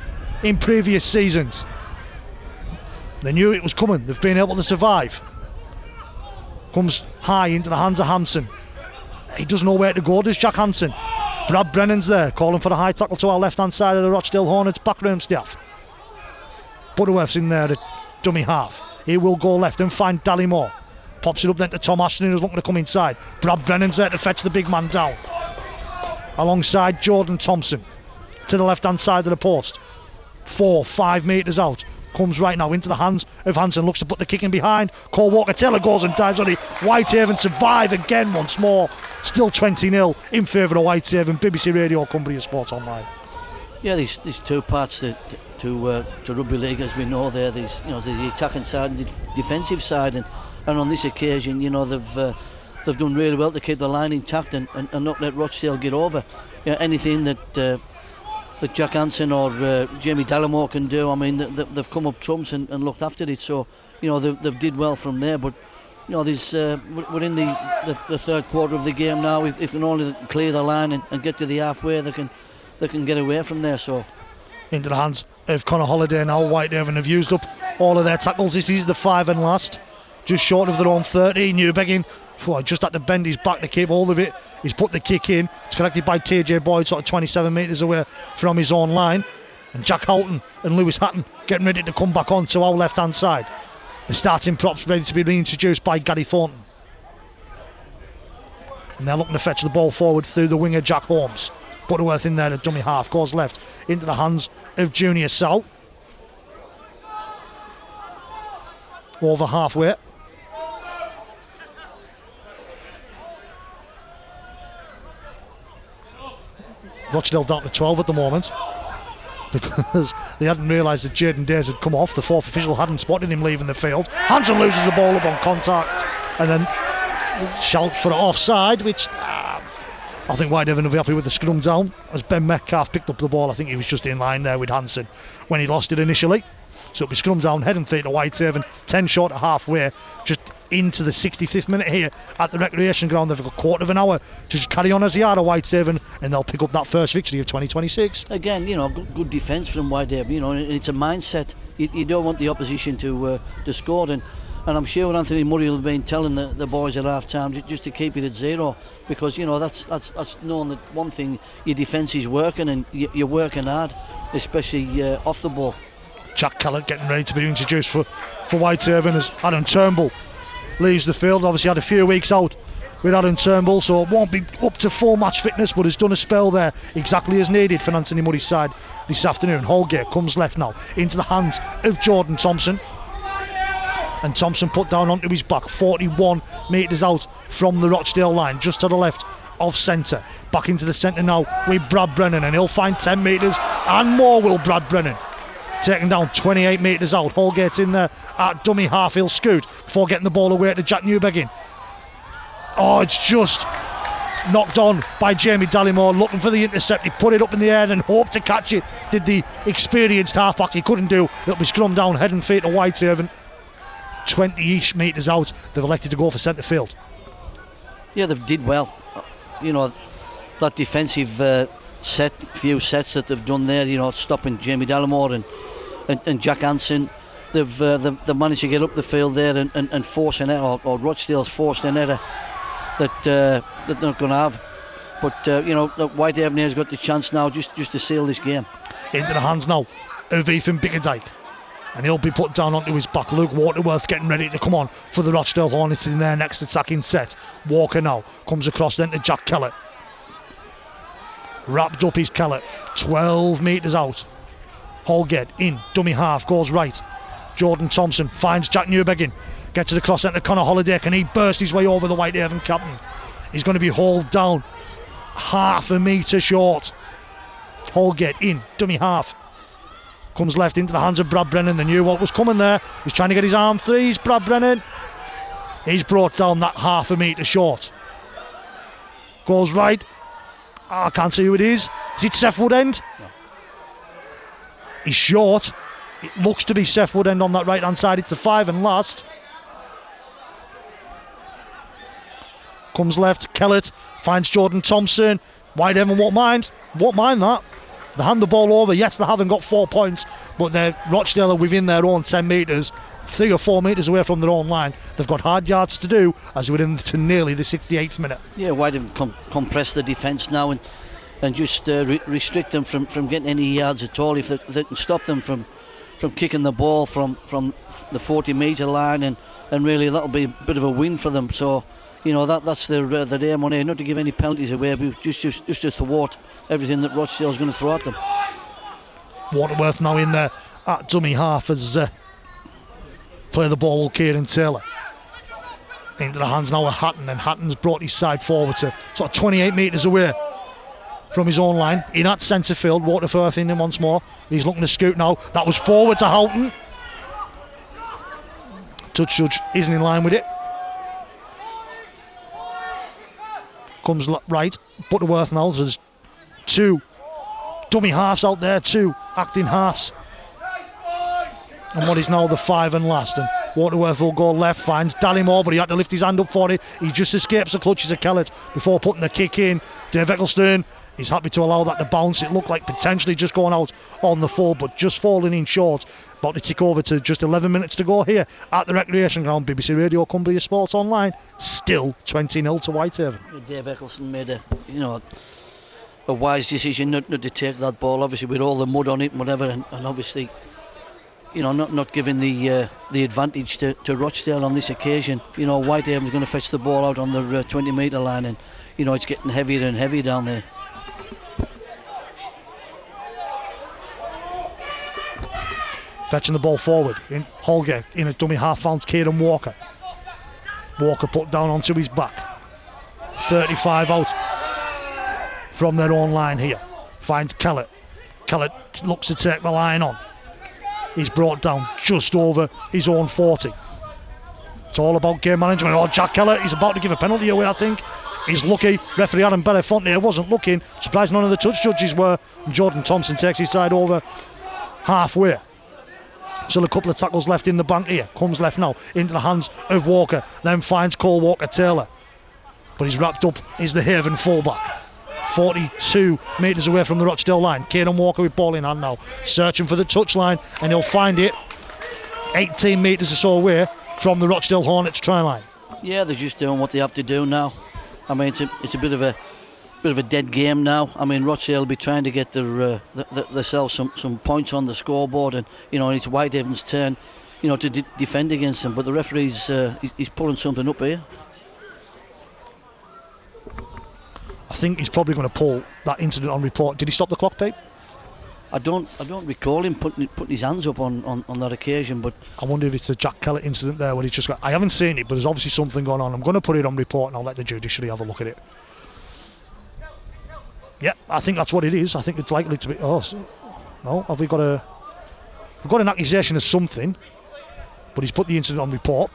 in previous seasons. They knew it was coming. They've been able to survive. Comes high into the hands of Hansen. He doesn't know where to go, does Jack Hansen. Brad Brennan's there, calling for the high tackle to our left-hand side of the Rochdale Hornets backroom staff. Butterworth's in there at dummy half. He will go left and find Dallimore. Pops it up then to Tom Ashton, who's looking to come inside. Brad Brennan's there to fetch the big man down. Alongside Jordan Thompson. To the left-hand side of the post. 4-5 metres out. Comes right now into the hands of Hansen, looks to put the kick in behind. Cole Walker-Taylor goes and dives on it. Whitehaven survive again once more. Still 20-0 in favour of Whitehaven. BBC Radio, Cumbria Sports Online. Yeah, there's 2 parts to rugby league, as we know. There's the attacking side and the defensive side, and on this occasion, you know, they've done really well to keep the line intact and not let Rochdale get over. You know, anything that Jack Hansen or Jamie Dallimore can do, I mean, they've come up trumps and looked after it. So, you know, they've did well from there. But, you know, there's we're in the third quarter of the game now. If they can only clear the line and get to the halfway, they can get away from there. So into the hands of Connor Holiday now. Whitehaven have used up all of their tackles. This is the 5 and last, just short of their own 30. Newbegging just had to bend his back to keep hold of it. He's put the kick in. It's collected by TJ Boyd, sort of 27 metres away from his own line. And Jack Houghton and Lewis Hatton getting ready to come back on to our left-hand side. The starting props ready to be reintroduced by Gary Thornton. And they're looking to fetch the ball forward through the winger Jack Holmes. Butterworth in there at dummy half, goes left into the hands of Junior Sow. Over halfway. Rochdale down to 12 at the moment, because they hadn't realised that Jaden Days had come off. The 4th official hadn't spotted him leaving the field. Hansen loses the ball up on contact and then shout for offside, which I think Whitehaven will be happy with the scrum down, as Ben Metcalf picked up the ball. I think he was just in line there with Hansen when he lost it initially. So it'll be scrum down, heading through to Whitehaven, 10 short of halfway, just into the 65th minute here at the Recreation Ground. They've got a quarter of an hour to just carry on as they are at Whitehaven, and they'll pick up that first victory of 2026. Again, you know, good defence from Whitehaven. You know, it's a mindset. You don't want the opposition to score, and I'm sure Anthony Murray will have been telling the boys at half time just to keep it at 0, because, you know, that's known that one thing, your defence is working and you're working hard, especially off the ball. Jack Kellett getting ready to be introduced for Whitehaven as Adam Turnbull leaves the field. Obviously had a few weeks out with Adam Turnbull, so it won't be up to full match fitness, but has done a spell there exactly as needed for Anthony Murray's side this afternoon. Holgate comes left now into the hands of Jordan Thompson, and Thompson put down onto his back, 41 metres out from the Rochdale line, just to the left of centre. Back into the centre now with Brad Brennan, and he'll find 10 metres and more, will Brad Brennan. Taken down 28 metres out. Holgate's in there at dummy half. He'll scoot before getting the ball away to Jack Newbegin. Oh, it's just knocked on by Jamie Dallimore, looking for the intercept. He put it up in the air and hoped to catch it. Did the experienced halfback. He couldn't do. It'll be scrum down, head and feet to Whitehaven. 20-ish metres out. They've elected to go for centre field. Yeah, they did well. You know, that defensive few sets that they've done there, you know, stopping Jamie Dallimore and Jack Hansen, they've managed to get up the field there and force an error, or Rochdale's forced an error that they're not going to have. But you know, Whitehaven has got the chance now just to seal this game. Into the hands now of Ethan Bickerdike, and he'll be put down onto his back. Luke Waterworth getting ready to come on for the Rochdale Hornets in their next attacking set. Walker now comes across then to Jack Kellett. Wrapped up is Kellett, 12 metres out. Holgate in, dummy half, goes right. Jordan Thompson finds Jack Newbegin. Gets to the cross centre, Connor Holliday. Can he burst his way over the Whitehaven captain? He's going to be hauled down half a metre short. Holgate in, dummy half. Comes left into the hands of Brad Brennan. They knew what was coming there. He's trying to get his arm threes. Brad Brennan. He's brought down that half a metre short. Goes right. I can't see who it is. Is it Seth Woodend? No. He's short. It looks to be Seth Woodend on that right hand side. It's the 5 and last. Comes left. Kellett finds Jordan Thompson. Whitehaven won't mind that. They hand the ball over. Yes, they haven't got 4 points, but Rochdale are within their own 10 metres, 3 or 4 metres away from their own line. They've got hard yards to do as we're into nearly the 68th minute. Yeah, Whitehaven compress the defence now and just restrict them from getting any yards at all. If they can stop them from kicking the ball from the 40 metre line, and really that'll be a bit of a win for them. So, you know, that's their aim on here, not to give any penalties away, but just to thwart everything that Rochdale's going to throw at them. Waterworth now in there at dummy half as play the ball with Kieran Taylor. Into the hands now of Hatton, and Hatton's brought his side forward to sort of 28 metres away from his own line. In at centre field, Waterworth in him once more. He's looking to scoot now. That was forward to Houghton. Touch judge isn't in line with it. Comes right, Butterworth now. There's 2 dummy halves out there, 2 acting halves. And what is now the 5 and last. And Waterworth will go left, finds Dallimore, but he had to lift his hand up for it. He just escapes the clutches of Kellett before putting the kick in. Dave Ecclestone is happy to allow that to bounce. It looked like potentially just going out on the full, but just falling in short. About to tick over to just 11 minutes to go here at the Recreation Ground. BBC Radio Cumbria Sports Online. Still 20-0 to Whitehaven. Dave Ecclestone made a wise decision not to take that ball, obviously with all the mud on it and whatever, and obviously, you know, not giving the advantage to Rochdale on this occasion. You know, Whitehaven's going to fetch the ball out on the 20 metre line, and you know, it's getting heavier and heavier down there. Fetching the ball forward in Holgate in a dummy half, found Kieran Walker. Walker put down onto his back. 35 out from their own line here. Finds Kellett. Kellett looks to take the line on. He's brought down just over his own 40. It's all about game management. Oh, Jack Kellett, he's about to give a penalty away, I think. He's lucky. Referee Adam Belafonte wasn't looking. Surprised none of the touch judges were. And Jordan Thompson takes his side over halfway. Still a couple of tackles left in the bank here. Comes left now into the hands of Walker. Then finds Cole Walker-Taylor. But he's wrapped up is the Haven fullback. 42 metres away from the Rochdale line. Kieran Walker with ball in hand now. Searching for the touchline, and he'll find it 18 metres or so away from the Rochdale Hornets try line. Yeah, they're just doing what they have to do now. I mean, it's a bit of a bit of a dead game now. I mean, Rochdale will be trying to get themselves some points on the scoreboard, and it's Whitehaven's turn, to defend against them. But the referee's he's pulling something up here. I think he's probably going to pull that incident on report. Did he stop the clock, Pete? I don't recall him putting his hands up on that occasion, but I wonder if it's the Jack Kellett incident there where he just got. I haven't seen it, but there's obviously something going on. I'm going to put it on report and I'll let the judiciary have a look at it. Yeah, I think that's what it is. I think it's likely to be. No, have we got an accusation of something, but he's put the incident on report.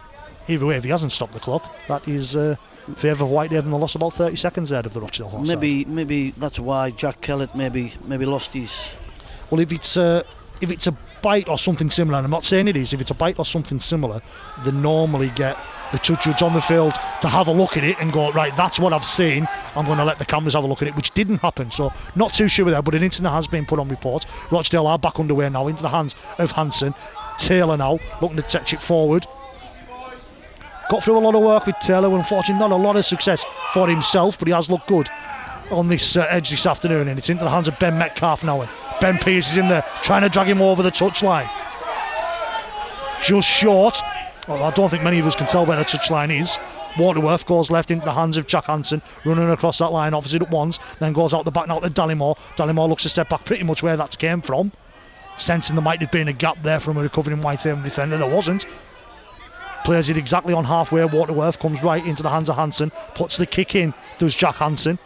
Either way, if he hasn't stopped the clock, that is favour of Whitehaven. They lost about 30 seconds ahead of the Rochdale Hornets. Maybe that's why Jack Kellett maybe lost his. Well, if it's a bite or something similar, and I'm not saying it is, if it's a bite or something similar, they normally get the two judges on the field to have a look at it and go, right, that's what I've seen, I'm going to let the cameras have a look at it, which didn't happen, so not too sure there, but an incident has been put on report. Rochdale are back underway now into the hands of Hansen. Taylor now looking to touch it forward. Got through a lot of work with Taylor, unfortunately not a lot of success for himself, but he has looked good on this edge this afternoon, and it's into the hands of Ben Metcalf now, and Ben Pearce is in there trying to drag him over the touchline. Just short. Well, I don't think many of us can tell where the touchline is. Waterworth goes left into the hands of Jack Hansen, running across that line opposite at once, then goes out the back now to Dallimore. Dallimore looks to step back, pretty much where that came from, sensing there might have been a gap there from a recovering Whitehaven defender. There wasn't. Plays it exactly on halfway. Waterworth comes right into the hands of Hansen, puts the kick in, does Jack Hansen.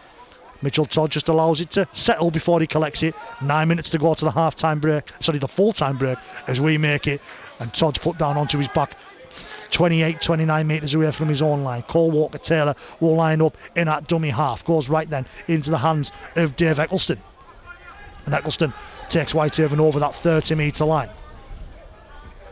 Mitchell Todd just allows it to settle before he collects it. 9 minutes to go to the the full-time break as we make it, and Todd's put down onto his back 29 metres away from his own line. Cole Walker-Taylor will line up in that dummy half, goes right then into the hands of Dave Eccleston, and Eccleston takes Whitehaven over that 30 metre line.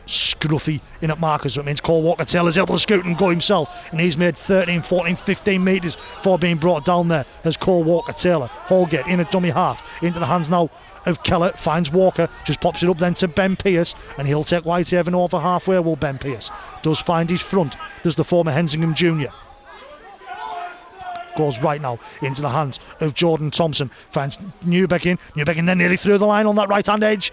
Scruffy in at markers, so it means Cole Walker-Taylor's able to scoot and go himself, and he's made 13, 14, 15 metres before being brought down there as Cole Walker-Taylor. Holgate in a dummy half into the hands now of Kellett, finds Walker, just pops it up then to Ben Pearce, and he'll take Whitehaven over halfway. Well, Ben Pearce does find his front, does the former Hensingham junior. Goes right now into the hands of Jordan Thompson, finds Newbeckin then nearly through the line on that right hand edge.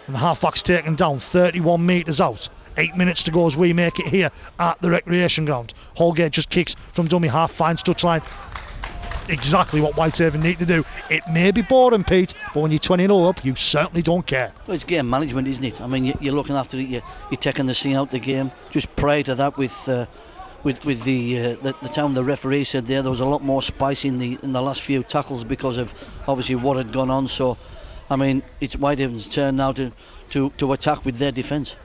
And the halfback's taken down 31 metres out. 8 minutes to go as we make it here at the recreation ground. Holgate just kicks from dummy half, finds touchline. Exactly what Whitehaven need to do. It may be boring, Pete, but when you're 20-0 up, you certainly don't care. Well, it's game management, isn't it? I mean, you're looking after it, you're taking the sting out the game. Just prior to that, with the time the referee said there was a lot more spice in the last few tackles because of obviously what had gone on. So I mean, it's Whitehaven's turn now to attack with their defence.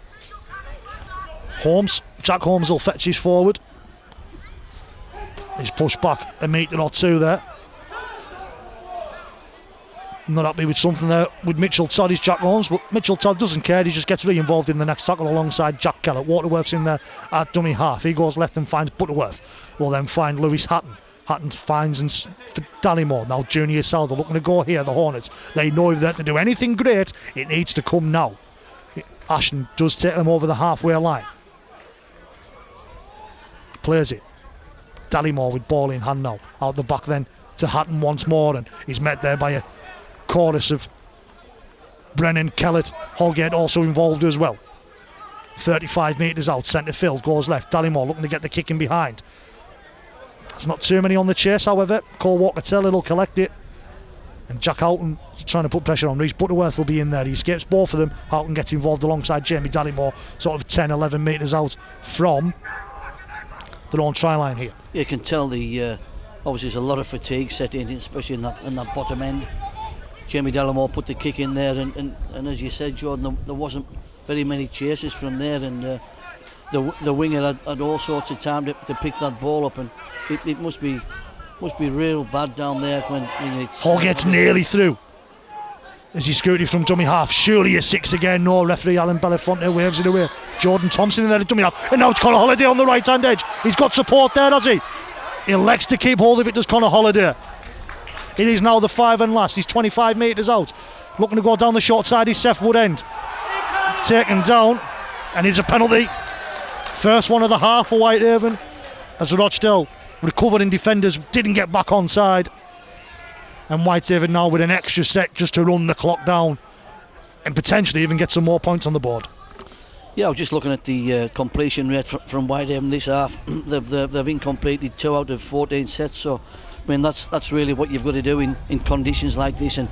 Jack Holmes will fetch his forward. He's pushed back a metre or two there. Not happy with something there with Mitchell Todd, is Jack Holmes, but Mitchell Todd doesn't care. He just gets re-involved in the next tackle alongside Jack Kellett. Waterworth's in there at dummy half. He goes left and finds Butterworth. Will then find Lewis Hatton. Hatton finds for Dallimore. Now Junior Salder looking to go here, the Hornets. They know if they're to do anything great, it needs to come now. Ashton does take them over the halfway line. Plays it. Dallimore with ball in hand now. Out the back then to Hatton once more, and he's met there by a chorus of Brennan, Kellett, Holgate also involved as well. 35 metres out, centre field, goes left. Dallimore looking to get the kick in behind. There's not too many on the chase, however. Cole Walker-Taylor will collect it, and Jack Houghton trying to put pressure on. Reece Butterworth will be in there. He escapes both of them. Houghton gets involved alongside Jamie Dallimore, sort of 10, 11 metres out from their own try line here. You can tell obviously there's a lot of fatigue set in, especially in that bottom end. Jamie Dallimore put the kick in there, and as you said, Jordan, there wasn't very many chases from there, and the winger had all sorts of time to pick that ball up, and it must be real bad down there when it's... Holgate's nearly through as he scooted from dummy half. Surely a 6 again. No, referee Alan Belafonte waves it away. Jordan Thompson in there at dummy half, and now it's Connor Holliday on the right hand edge. He's got support there, has he? He elects to keep hold of it, does Connor Holliday. It is now the 5 and last. He's 25 metres out, looking to go down the short side. Is Seth Wood end taken down, and it's a penalty. First one of the half for Whitehaven as Rochdale recovering defenders didn't get back on side. And Whitehaven now with an extra set just to run the clock down and potentially even get some more points on the board. Yeah, I was just looking at the completion rate from Whitehaven this half. they've incompleted 2 out of 14 sets, so I mean that's really what you've got to do in conditions like this, and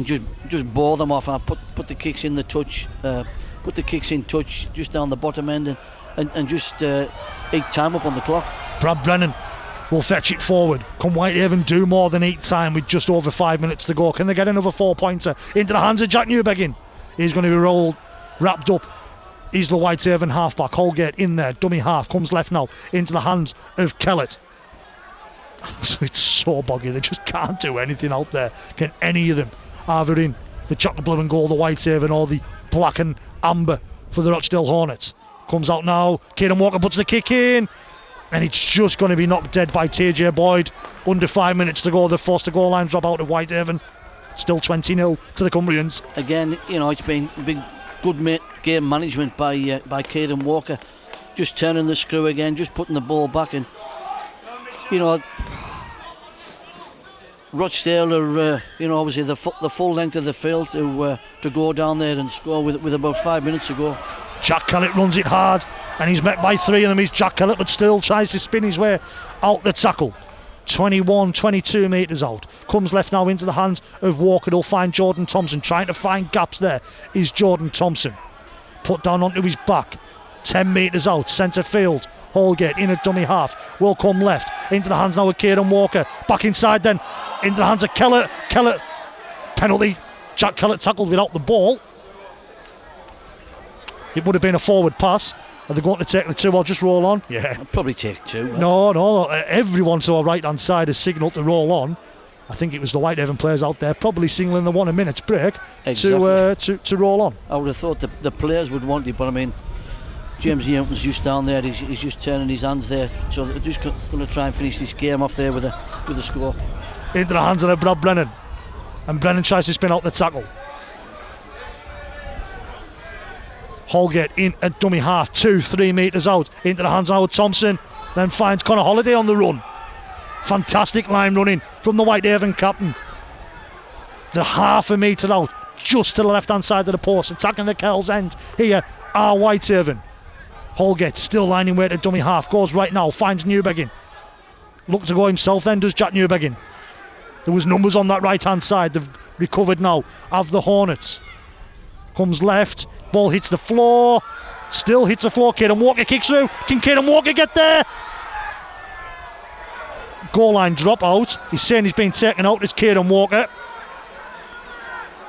just bore them off. And put the kicks in the touch, put the kicks in touch just down the bottom end, and just eat time up on the clock. Brad Brennan will fetch it forward. Can Whitehaven do more than eat time with just over 5 minutes to go? Can they get another 4-pointer into the hands of Jack Newbegin? He's going to be wrapped up. He's the Whitehaven halfback. Holgate in there, dummy half, comes left now into the hands of Kellett. So it's so boggy, they just can't do anything out there. Can any of them, either in the chocolate blue and gold, the Whitehaven, or the black and amber for the Rochdale Hornets? Comes out now, Kieran Walker puts the kick in, and it's just going to be knocked dead by TJ Boyd. Under 5 minutes to go, they're forced to goal line drop out of Whitehaven. Still 20-0 to the Cumbrians. Again, it's been good game management by Caden Walker, just turning the screw again, just putting the ball back, and Rochdale are obviously the full length of the field to go down there and score with about 5 minutes to go. Jack Kellett runs it hard, and he's met by 3 of them. He's Jack Kellett, but still tries to spin his way out the tackle. 22 metres out. Comes left now into the hands of Walker. He'll find Jordan Thompson. Trying to find gaps there is Jordan Thompson. Put down onto his back. 10 metres out. Centre field. Holgate in a dummy half. Will come left. Into the hands now of Kieran Walker. Back inside then. Into the hands of Kellett. Kellett. Penalty. Jack Kellett tackled without the ball. It would have been a forward pass. Are they going to take the 2 or just roll on? Yeah. I'll probably take 2. No. Everyone to our right hand side has signalled to roll on. I think it was the Whitehaven players out there probably signalling the 1 a minute's break to roll on. I would have thought the players would want it, but I mean, James Newton's just down there. He's just turning his hands there, so they're just going to try and finish this game off there with a score. Into the hands of Brad Brennan, and Brennan tries to spin out the tackle. Holgate in a dummy half, 2-3 metres out, into the hands of Howard Thompson, then finds Connor Holliday on the run. Fantastic line running from the Whitehaven captain. They're half a metre out, just to the left hand side of the post, attacking the Kells end. Here are Whitehaven. Holgate still lining way to dummy half, goes right now, finds Newbegin. Looks to go himself then, does Jack Newbegin. There was numbers on that right hand side. They've recovered now of the Hornets. Comes left, ball hits the floor, still hits the floor. Caden Walker kicks through. Can Caden Walker get there? Goal line drop out. He's saying he's been taken out. It's Caden Walker.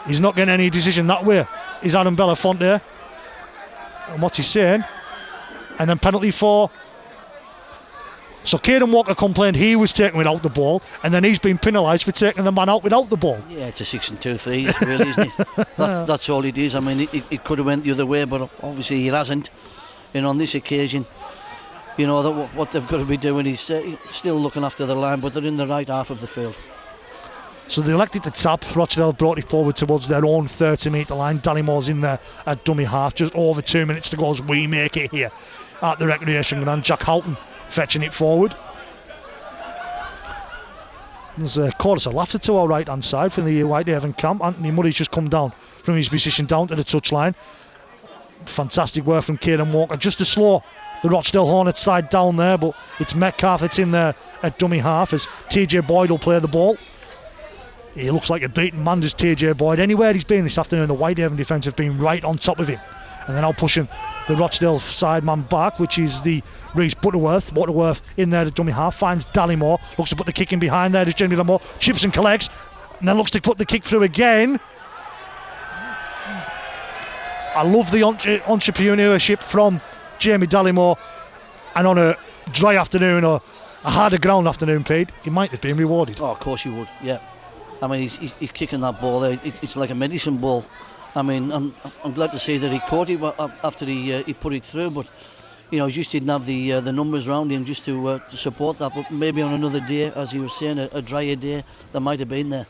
He's not getting any decision that way. Is Adam Belafonte. And what's he saying? And then penalty for. So Caden Walker complained he was taken without the ball, and then he's been penalised for taking the man out without the ball. Yeah, it's a 6 and 2 fees, really, isn't it? That's all it is. I mean, it could have went the other way, but obviously it hasn't. And on this occasion, what they've got to be doing is still looking after the line, but they're in the right half of the field. So they elected to tap. Rochdale brought it forward towards their own 30 metre line. Dallymore's in there at dummy half. Just over 2 minutes to go as we make it here at the recreation ground. Jack Houghton fetching it forward. There's a chorus of laughter to our right hand side from the Whitehaven camp. Anthony Murray's just come down from his position down to the touchline. Fantastic work from Kieran Walker just to slow the Rochdale Hornets side down there, but it's Metcalf that's in there at dummy half as TJ Boyd will play the ball. He looks like a beaten man, does TJ Boyd. Anywhere he's been this afternoon, the Whitehaven defence have been right on top of him. And then I'll pushing the Rochdale side man back, which is the Reece Butterworth. Butterworth in there to dummy half, finds Dallymore, looks to put the kick in behind there, does Jamie Dallymore, chips and collects, and then looks to put the kick through again. I love the entrepreneurship from Jamie Dallymore, and on a dry afternoon or a harder ground afternoon, Pete, he might have been rewarded. Oh, of course he would, yeah. I mean, he's kicking that ball there. It's like a medicine ball. I mean, I'm glad to see that he caught it after he put it through, but he just didn't have the numbers around him just to support that. But maybe on another day, as you were saying, a drier day, that might have been there.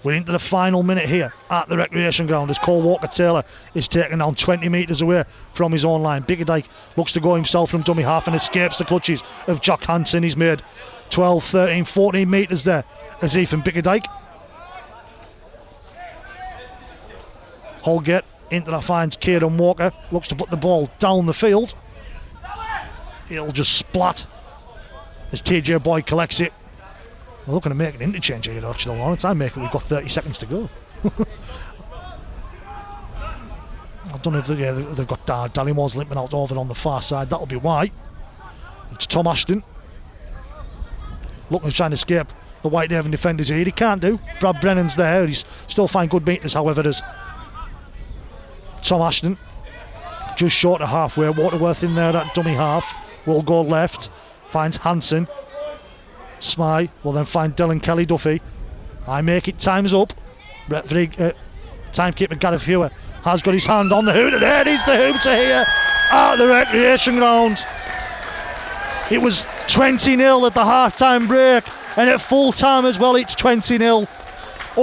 We're into the final minute here at the recreation ground as Cole Walker-Taylor is taken down 20 metres away from his own line. Bickerdike looks to go himself from dummy half and escapes the clutches of Jack Hansen. He's made 12, 13, 14 metres there as Ethan Bickerdike. Holgate into that finds Kieran Walker. Looks to put the ball down the field. It'll just splat as TJ Boyd collects it. We're looking to make an interchange here at Rochdale Hornets. I make it, we've got 30 seconds to go. I don't know if they've got Dallymore's limping out over on the far side. That'll be why. It's Tom Ashton. Looking to try and escape the Whitehaven defenders here. He can't do. Brad Brennan's there. He's still find good meters, however, there's Tom Ashton. Just short of halfway. Waterworth in there at dummy half. Will go left. Finds Hansen. Smythe will then find Dylan Kelly Duffy. I make it, time's up. Timekeeper Gareth Hewer has got his hand on the hooter. There is the hooter here at the recreation ground. It was 20-0 at the half-time break, and at full time as well it's 20-0.